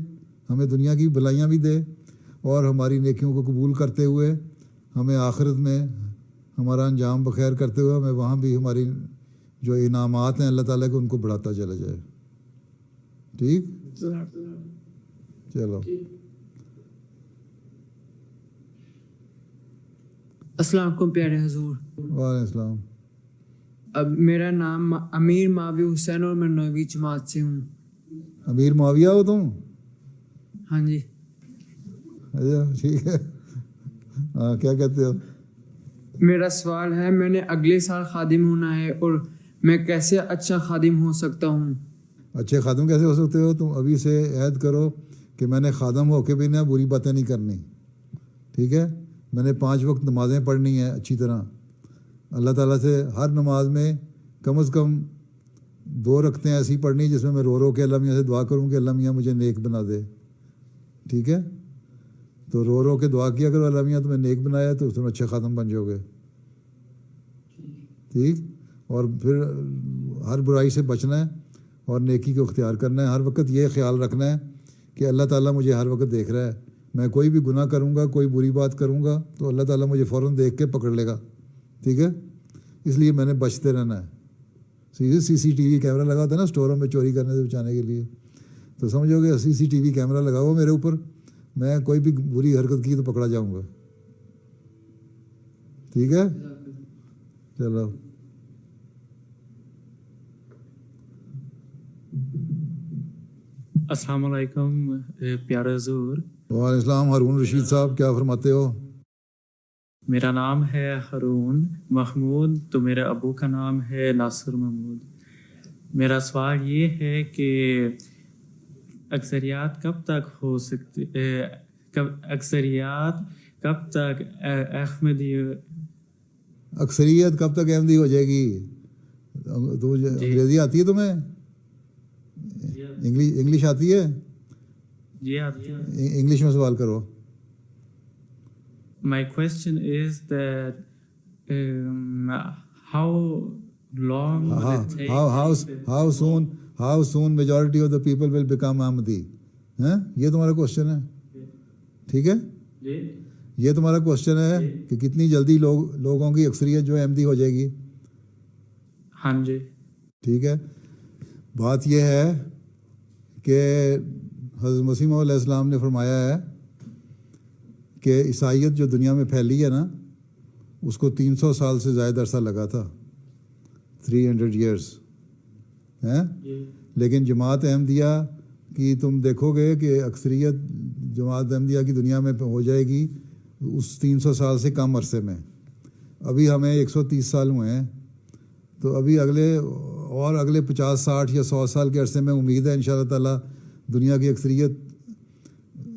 ہمیں دنیا کی بھلائیاں بھی دے، اور ہماری نیکیوں کو قبول کرتے ہوئے ہمیں آخرت میں ہمارا انجام بخیر کرتے ہوئے ہمیں وہاں بھی ہماری جو انعامات ہیں اللہ تعالیٰ کے ان کو بڑھاتا چلا جائے. ٹھیک، چلو. السلام علیکم پیارے حضور. وعلیکم السلام. اب میرا نام امیر معاویہ حسین اور میں 9ویں جماعت سے ہوں. امیر معاویہ ہو تم؟ ہاں جی. اچھا ٹھیک ہے. ہاں کیا کہتے ہو؟ میرا سوال ہے، میں نے اگلے سال خادم ہونا ہے اور میں کیسے اچھا خادم ہو سکتا ہوں؟ اچھے خادم کیسے ہو سکتے ہو؟ تم ابھی سے عہد کرو کہ میں نے خادم ہو کے بھی نہ بری باتیں نہیں کرنی. ٹھیک ہے، میں نے 5 وقت نمازیں پڑھنی ہیں اچھی طرح. اللہ تعالیٰ سے ہر نماز میں کم از کم 2 رکعتیں ایسی پڑھنی جس میں میں رو کے اللہ میاں سے دعا کروں کہ اللہ میاں مجھے نیک بنا دے. ٹھیک ہے، تو رو کے دعا کیا کرو، اللہ میاں تمہیں نیک بنایا تو تم اچھے خادم بن جاؤ گے. ٹھیک، اور پھر ہر برائی سے بچنا ہے اور نیکی کو اختیار کرنا ہے. ہر وقت یہ خیال رکھنا ہے کہ اللہ تعالیٰ مجھے ہر وقت دیکھ رہا ہے. میں کوئی بھی گناہ کروں گا، کوئی بری بات کروں گا تو اللہ تعالیٰ مجھے فوراً دیکھ کے پکڑ لے گا. ٹھیک ہے، اس لیے میں نے بچتے رہنا ہے. CCTV کیمرہ لگا ہوتا ہے نا اسٹوروں میں چوری کرنے سے بچانے کے لیے، تو سمجھو کہ CCTV کیمرہ لگا ہوا میرے اوپر، میں کوئی بھی بری حرکت کی تو پکڑا جاؤں گا. ٹھیک ہے، چلو. السلام علیکم پیارے حضور. وعلیکم السلام. ہارون رشید صاحب کیا فرماتے ہو؟ میرا نام ہے ہارون محمود، تو میرے ابو کا نام ہے ناصر محمود. میرا سوال یہ ہے کہ اکثریات کب تک ہو سکتی، اکثریت کب تک احمدی، اکثریت کب تک احمدی ہو جائے گی؟ تو انگریزی آتی ہے تمہیں؟ انگلش آتی ہے؟ جی آتی ہے. انگلش میں سوال کرو. My question is that how long will it take? How soon majority of the people will become Ahmadi? یہ تمہارا کوشچن ہے. ٹھیک ہے، یہ تمہارا کوشچن ہے کہ کتنی جلدی لوگوں کی اکثریت جو احمدی ہو جائے گی. ہاں جی. ٹھیک ہے، بات یہ ہے کہ حضرت مسیح علیہ السلام نے فرمایا ہے کہ عیسائیت جو دنیا میں پھیلی ہے نا، اس کو 300 سال سے زائد عرصہ لگا تھا، 300 ایئرس ہیں. لیکن جماعت احمدیہ کی تم دیکھو گے کہ اکثریت جماعت احمدیہ کی دنیا میں ہو جائے گی اس 300 سال سے کم عرصے میں. ابھی ہمیں 130 سال ہوئے ہیں، تو ابھی اگلے 50 60 یا 100 سال کے عرصے میں امید ہے انشاءاللہ تعالیٰ دنیا کی اکثریت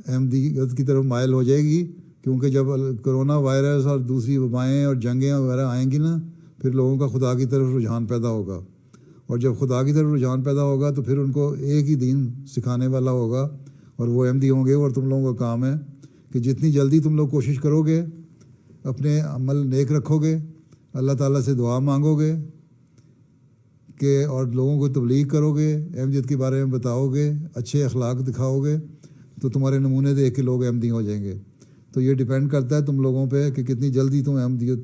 احمدیت کی طرف مائل ہو جائے گی. کیونکہ جب کرونا وائرس اور دوسری وبائیں اور جنگیں وغیرہ آئیں گی نا، پھر لوگوں کا خدا کی طرف رجحان پیدا ہوگا، اور جب خدا کی طرف رجحان پیدا ہوگا تو پھر ان کو ایک ہی دین سکھانے والا ہوگا اور وہ احمدی ہوں گے. اور تم لوگوں کا کام ہے کہ جتنی جلدی تم لوگ کوشش کرو گے، اپنے عمل نیک رکھو گے، اللہ تعالیٰ سے دعا مانگو گے کہ اور لوگوں کو تبلیغ کرو گے، احمدیت کے بارے میں بتاؤ گے، اچھے اخلاق دکھاؤ گے، تو تمہارے نمونے دیکھ کے لوگ احمدی ہو جائیں گے. تو یہ ڈیپینڈ کرتا ہے تم لوگوں پہ کہ کتنی جلدی تم احمدیت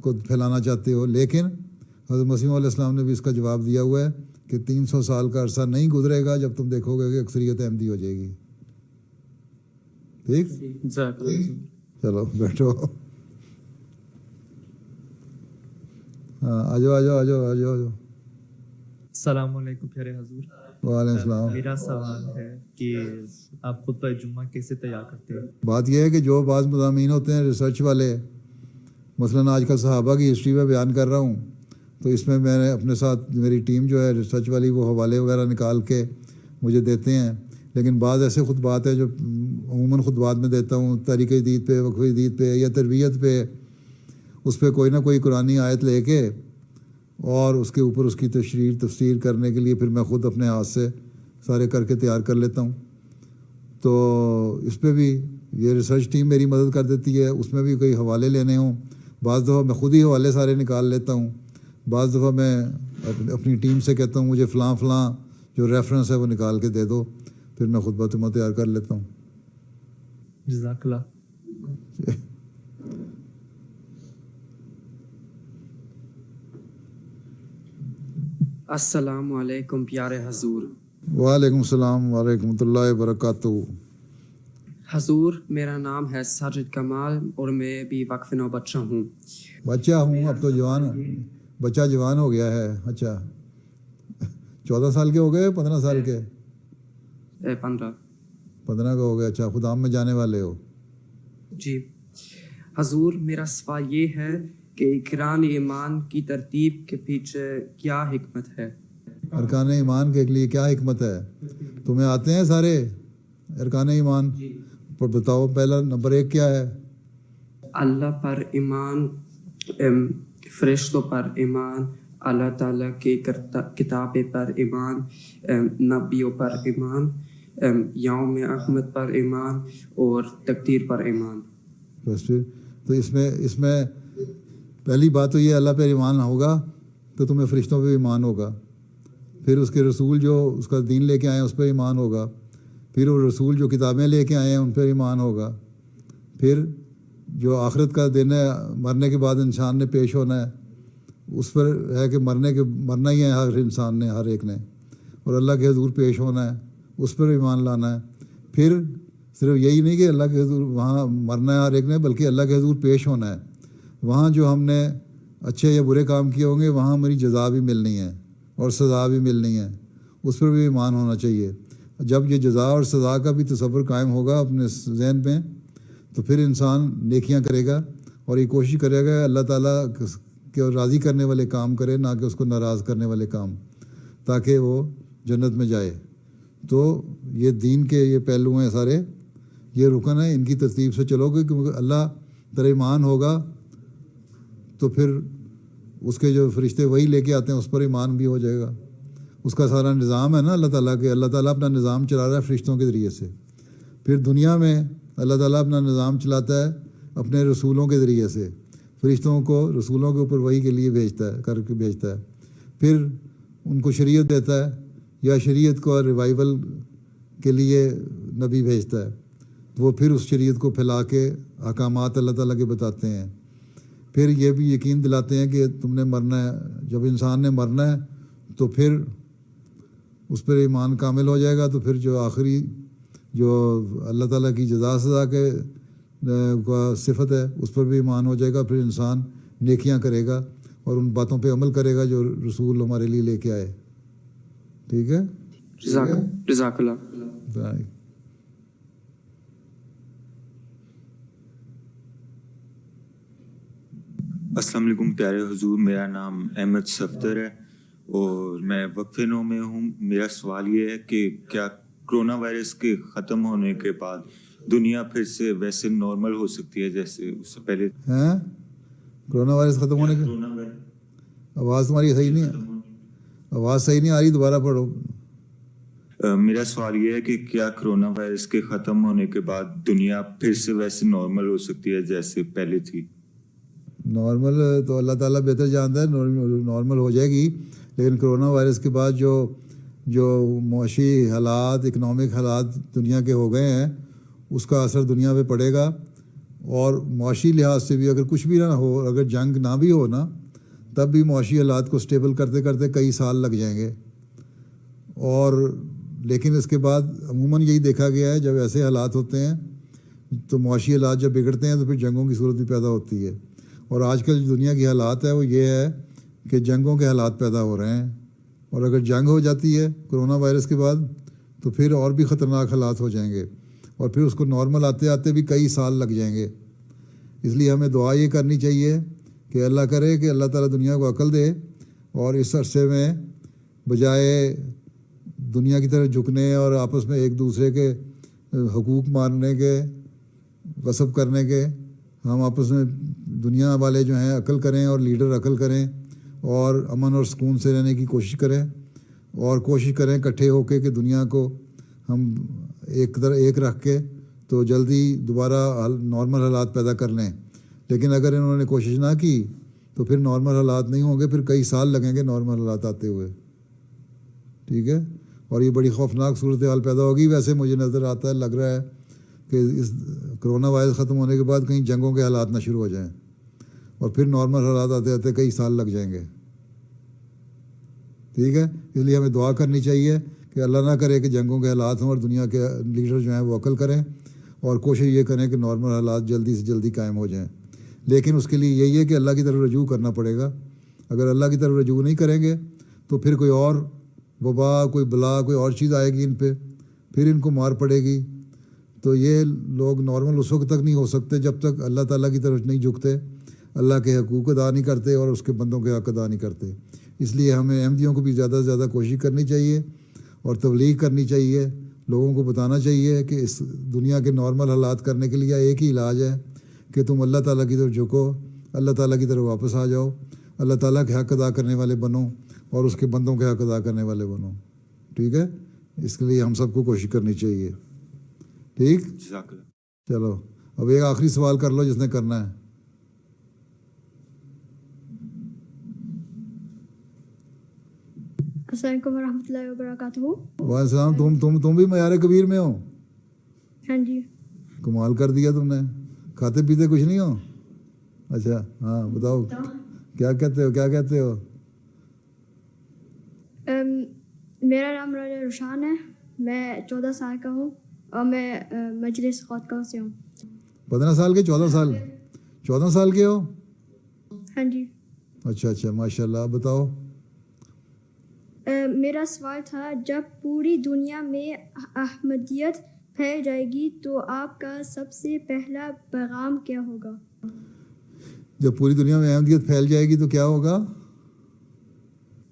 کو پھیلانا چاہتے ہو. لیکن حضرت مسیح علیہ السلام نے بھی اس کا جواب دیا ہوا ہے کہ 300 سال کا عرصہ نہیں گزرے گا جب تم دیکھو گے کہ اکثریت احمدی ہو جائے گی. ٹھیک، چلو بیٹھو. ہاں آ جاؤ. السلام علیکم پیارے حضور. وعلیکم السلام. میرا سوال ہے کہ آپ خطبہ جمعہ کیسے تیار کرتے ہیں؟ بات یہ ہے کہ جو بعض مضامین ہوتے ہیں ریسرچ والے، مثلاً آج کل صحابہ کی ہسٹری میں بیان کر رہا ہوں، تو اس میں میں نے اپنے ساتھ میری ٹیم جو ہے ریسرچ والی وہ حوالے وغیرہ نکال کے مجھے دیتے ہیں. لیکن بعض ایسے خطبات ہیں جو عموماً خطبات میں دیتا ہوں، تاریخ جدید پہ، وقف جدید پہ یا تربیت پہ، اس پہ کوئی نہ کوئی قرآنی آیت لے کے اور اس کے اوپر اس کی تفسیر کرنے کے لیے پھر میں خود اپنے ہاتھ سے سارے کر کے تیار کر لیتا ہوں. تو اس پہ بھی یہ ریسرچ ٹیم میری مدد کر دیتی ہے، اس میں بھی کوئی حوالے لینے ہوں، بعض دفعہ میں خود ہی حوالے سارے نکال لیتا ہوں، بعض دفعہ میں اپنی ٹیم سے کہتا ہوں مجھے فلاں فلاں جو ریفرنس ہے وہ نکال کے دے دو، پھر میں خود بتما تیار کر لیتا ہوں. جزاک اللہ. السلام علیکم پیارے حضور. وعلیکم السلام ورحمۃ اللہ وبرکاتہ. حضور میرا نام ہے ساجد کمال اور میں بھی وقف نو بچہ ہوں. بچہ ہوں، اب تو بچہ جوان ہو گیا ہے. اچھا 14 سال کے ہو گئے، 15 سال کے؟ 15 کا ہو گیا. اچھا خدام میں جانے والے ہو؟ جی حضور، میرا سوال یہ ہے کہ ارکان ایمان کی ترتیب کے پیچھے کیا حکمت ہے؟ ارکان ایمان کے لیے کیا حکمت ہے؟ تمہیں آتے ہیں سارے ارکان ایمان؟ پر بتاؤ پہلا نمبر 1 کیا ہے؟ اللہ پر ایمان، فرشتوں پر ایمان، اللہ تعالیٰ کی کتابیں پر ایمان، نبیوں پر ایمان، یوم احمد پر ایمان اور تقدیر پر ایمان. بس پھر تو اس میں پہلی بات تو یہ اللہ پہ ایمان ہوگا تو تمہیں فرشتوں پہ ایمان ہوگا، پھر اس کے رسول جو اس کا دین لے کے آئے ہیں اس پہ ایمان ہوگا، پھر وہ رسول جو کتابیں لے کے آئے ہیں ان پہ ایمان ہوگا، پھر جو آخرت کا دن ہے، مرنے کے بعد انسان نے پیش ہونا ہے، اس پر ہے کہ مرنا ہی ہے ہر انسان نے، ہر ایک نے، اور اللہ کے حضور پیش ہونا ہے، اس پر ایمان لانا ہے. پھر صرف یہی نہیں کہ اللہ کے حضور وہاں مرنا ہے ہر ایک نے، بلکہ اللہ کے حضور پیش ہونا ہے. وہاں جو ہم نے اچھے یا برے کام کیے ہوں گے وہاں ہماری جزا بھی ملنی ہے اور سزا بھی ملنی ہے، اس پر بھی ایمان ہونا چاہیے. جب یہ جزا اور سزا کا بھی تصور قائم ہوگا اپنے ذہن میں تو پھر انسان نیکیاں کرے گا اور یہ کوشش کرے گا اللہ تعالیٰ کے راضی کرنے والے کام کرے، نہ کہ اس کو ناراض کرنے والے کام، تاکہ وہ جنت میں جائے. تو یہ دین کے یہ پہلو ہیں سارے، یہ رکن ہیں، ان کی ترتیب سے چلو گے کیونکہ اللہ پر ایمان ہوگا تو پھر اس کے جو فرشتے وہی لے کے آتے ہیں اس پر ایمان بھی ہو جائے گا. اس کا سارا نظام ہے نا اللہ تعالیٰ کے، اللہ تعالیٰ اپنا نظام چلا رہا ہے فرشتوں کے ذریعے سے. پھر دنیا میں اللہ تعالیٰ اپنا نظام چلاتا ہے اپنے رسولوں کے ذریعے سے، فرشتوں کو رسولوں کے اوپر وحی کے لیے بھیجتا ہے، پھر ان کو شریعت دیتا ہے یا شریعت کو ریوائول کے لیے نبی بھیجتا ہے، وہ پھر اس شریعت کو پھیلا کے احکامات اللہ تعالیٰ کے بتاتے ہیں. پھر یہ بھی یقین دلاتے ہیں کہ تم نے مرنا ہے. جب انسان نے مرنا ہے تو پھر اس پر ایمان کامل ہو جائے گا، تو پھر جو آخری جو اللہ تعالیٰ کی جزا سزا کے صفت ہے اس پر بھی ایمان ہو جائے گا. پھر انسان نیکیاں کرے گا اور ان باتوں پہ عمل کرے گا جو رسول ہمارے لیے لے کے آئے. ٹھیک ہے؟ جزاک اللہ. السلام علیکم پیارے حضور، میرا نام احمد صفدر ہے اور میں وقف نو میں ہوں. میرا سوال یہ ہے کہ کیا کرونا وائرس کے ختم ہونے کے بعد دنیا پھر سے ویسے نارمل ہو سکتی ہے جیسے اس سے پہلے؟ ہیں کرونا وائرس ختم ہونے کے؟ آواز تمہاری صحیح نہیں ہے، آواز صحیح نہیں آ رہی، دوبارہ پڑھو. میرا سوال یہ ہے کہ کیا کرونا وائرس کے ختم ہونے کے بعد دنیا پھر سے ویسے نارمل ہو سکتی ہے جیسے پہلے تھی؟ نارمل تو اللہ تعالیٰ بہتر جانتا ہے، نارمل ہو جائے گی، لیکن کرونا وائرس کے بعد جو معاشی حالات، اکنامک حالات دنیا کے ہو گئے ہیں اس کا اثر دنیا پہ پڑے گا. اور معاشی لحاظ سے بھی اگر کچھ بھی نہ ہو، اگر جنگ نہ بھی ہو نا، تب بھی معاشی حالات کو سٹیبل کرتے کرتے کئی سال لگ جائیں گے. اور لیکن اس کے بعد عموماً یہی دیکھا گیا ہے جب ایسے حالات ہوتے ہیں تو معاشی حالات جب بگڑتے ہیں تو پھر جنگوں کی صورت بھی پیدا ہوتی ہے. اور آج کل جو دنیا کی حالات ہے وہ یہ ہے کہ جنگوں کے حالات پیدا ہو رہے ہیں، اور اگر جنگ ہو جاتی ہے کرونا وائرس کے بعد تو پھر اور بھی خطرناک حالات ہو جائیں گے، اور پھر اس کو نارمل آتے آتے بھی کئی سال لگ جائیں گے. اس لیے ہمیں دعا یہ کرنی چاہیے کہ اللہ کرے کہ اللہ تعالیٰ دنیا کو عقل دے اور اس عرصے میں بجائے دنیا کی طرف جھکنے اور آپس میں ایک دوسرے کے حقوق مارنے کے، غصب کرنے کے، ہم آپس میں دنیا والے جو ہیں عقل کریں اور لیڈر عقل کریں اور امن اور سکون سے رہنے کی کوشش کریں، اور کوشش کریں اکٹھے ہو کے کہ دنیا کو ہم ایک رکھ کے تو جلدی دوبارہ نارمل حالات پیدا کر لیں، لیکن اگر انہوں نے کوشش نہ کی تو پھر نارمل حالات نہیں ہوں گے، پھر کئی سال لگیں گے نارمل حالات آتے ہوئے، ٹھیک ہے؟ اور یہ بڑی خوفناک صورتحال پیدا ہوگی۔ ویسے مجھے نظر آتا ہے، لگ رہا ہے کہ اس کرونا وائرس ختم ہونے کے بعد کہیں جنگوں کے حالات نہ شروع ہو جائیں، اور پھر نارمل حالات آتے آتے کئی سال لگ جائیں گے، ٹھیک ہے؟ اس لیے ہمیں دعا کرنی چاہیے کہ اللہ نہ کرے کہ جنگوں کے حالات ہوں، اور دنیا کے لیڈر جو ہیں وہ عقل کریں اور کوشش یہ کریں کہ نارمل حالات جلدی سے جلدی قائم ہو جائیں۔ لیکن اس کے لیے یہی ہے کہ اللہ کی طرف رجوع کرنا پڑے گا۔ اگر اللہ کی طرف رجوع نہیں کریں گے تو پھر کوئی اور وبا، کوئی بلا، کوئی اور چیز آئے گی ان پہ، پھر ان کو مار پڑے گی۔ تو یہ لوگ نارمل اس وقت تک نہیں ہو سکتے جب تک اللہ تعالیٰ کی طرف نہیں جھکتے، اللہ کے حقوق ادا نہیں کرتے اور اس کے بندوں کے حق ادا نہیں کرتے۔ اس لیے ہمیں احمدیوں کو بھی زیادہ سے زیادہ کوشش کرنی چاہیے اور تبلیغ کرنی چاہیے، لوگوں کو بتانا چاہیے کہ اس دنیا کے نارمل حالات کرنے کے لیے ایک ہی علاج ہے کہ تم اللہ تعالیٰ کی طرف جھکو، اللہ تعالیٰ کی طرف واپس آ جاؤ، اللہ تعالیٰ کے حق ادا کرنے والے بنو اور اس کے بندوں کے حق ادا کرنے والے بنو، ٹھیک ہے؟ اس کے لیے ہم سب کو کوشش کرنی چاہیے، ٹھیک؟ چلو اب ایک آخری سوال کر لو جس نے کرنا ہے۔ السلام علیکم ورحمۃ اللہ وبرکاتہ۔ وعلیکم السلام۔ تم بھی معیار کبیر میں ہو؟ ہاں جی۔ کمال کر دیا تم نے، کھاتے پیتے کچھ نہیں ہو؟ اچھا ہاں بتاؤ کیا کہتے ہو؟ میرا نام راجہ روشان ہے، میں 14 سال کا ہوں اور میں مجلس خودکار سے ہوں۔ 15 سال کے 14 سال کے ہو؟ ہاں جی۔ اچھا ماشاء اللہ۔ بتاؤ۔ میرا سوال تھا، جب پوری دنیا میں احمدیت پھیل جائے گی تو آپ کا سب سے پہلا پیغام کیا ہوگا؟ جب پوری دنیا میں احمدیت پھیل جائے گی تو کیا ہوگا؟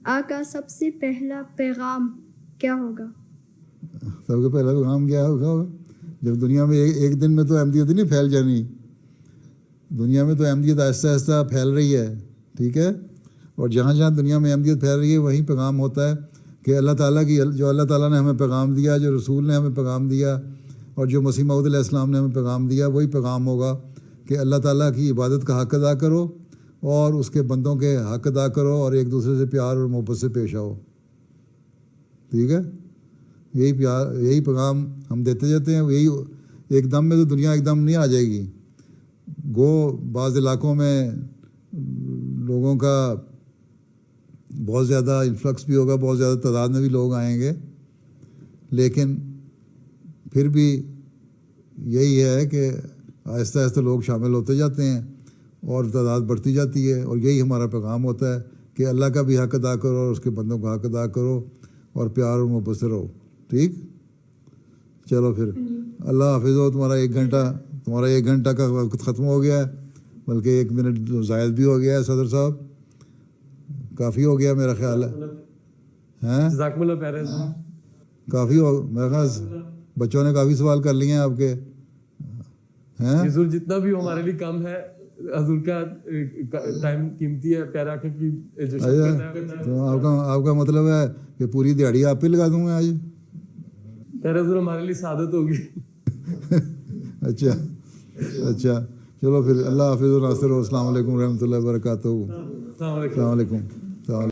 آپ کا سب سے پہلا پیغام کیا ہوگا؟ سب سے پہلا پیغام کیا ہوگا؟ جب دنیا میں ایک دن میں تو احمدیت نہیں پھیل جانی، دنیا میں تو احمدیت آہستہ آہستہ پھیل رہی ہے، ٹھیک ہے؟ اور جہاں جہاں دنیا میں احمدیت پھیل رہی ہے وہیں پیغام ہوتا ہے کہ اللہ تعالیٰ کی، جو اللہ تعالیٰ نے ہمیں پیغام دیا، جو رسول نے ہمیں پیغام دیا اور جو مسیح موعود علیہ السلام نے ہمیں پیغام دیا، وہی پیغام ہوگا کہ اللہ تعالیٰ کی عبادت کا حق ادا کرو اور اس کے بندوں کے حق ادا کرو اور ایک دوسرے سے پیار اور محبت سے پیش آؤ، ٹھیک ہے؟ یہی پیغام ہم دیتے جاتے ہیں۔ یہی ایک دم میں تو دنیا ایک دم نہیں آ جائے گی، بعض علاقوں میں لوگوں کا بہت زیادہ انفلکس بھی ہوگا، بہت زیادہ تعداد میں بھی لوگ آئیں گے، لیکن پھر بھی یہی ہے کہ آہستہ آہستہ لوگ شامل ہوتے جاتے ہیں اور تعداد بڑھتی جاتی ہے، اور یہی ہمارا پیغام ہوتا ہے کہ اللہ کا بھی حق ادا کرو اور اس کے بندوں کا حق ادا کرو اور پیار اور محبت سے رہو، ٹھیک؟ چلو پھر اللہ حافظ ہو۔ تمہارا ایک گھنٹہ کا وقت ختم ہو گیا ہے، بلکہ 1 منٹ زائد بھی ہو گیا ہے۔ صدر صاحب کافی ہو گیا میرا خیال ہے، جزاکم اللہ پیارے کافی ہو میرا خیال، بچوں نے کافی سوال کر لیے ہیں آپ کے، ہیں حضور جتنا بھی ہمارے لیے کم ہے، حضور کا ٹائم قیمتی ہے، پیارا کی جو تو آپ کا مطلب ہے کہ پوری دیہڑی آپ پہ لگا دوں گا آج؟ پیارے حضور ہمارے لیے سعادت ہوگی۔ اچھا چلو پھر اللہ حافظ و ناصر، السلام علیکم ورحمۃ اللہ وبرکاتہ۔ السلام علیکم۔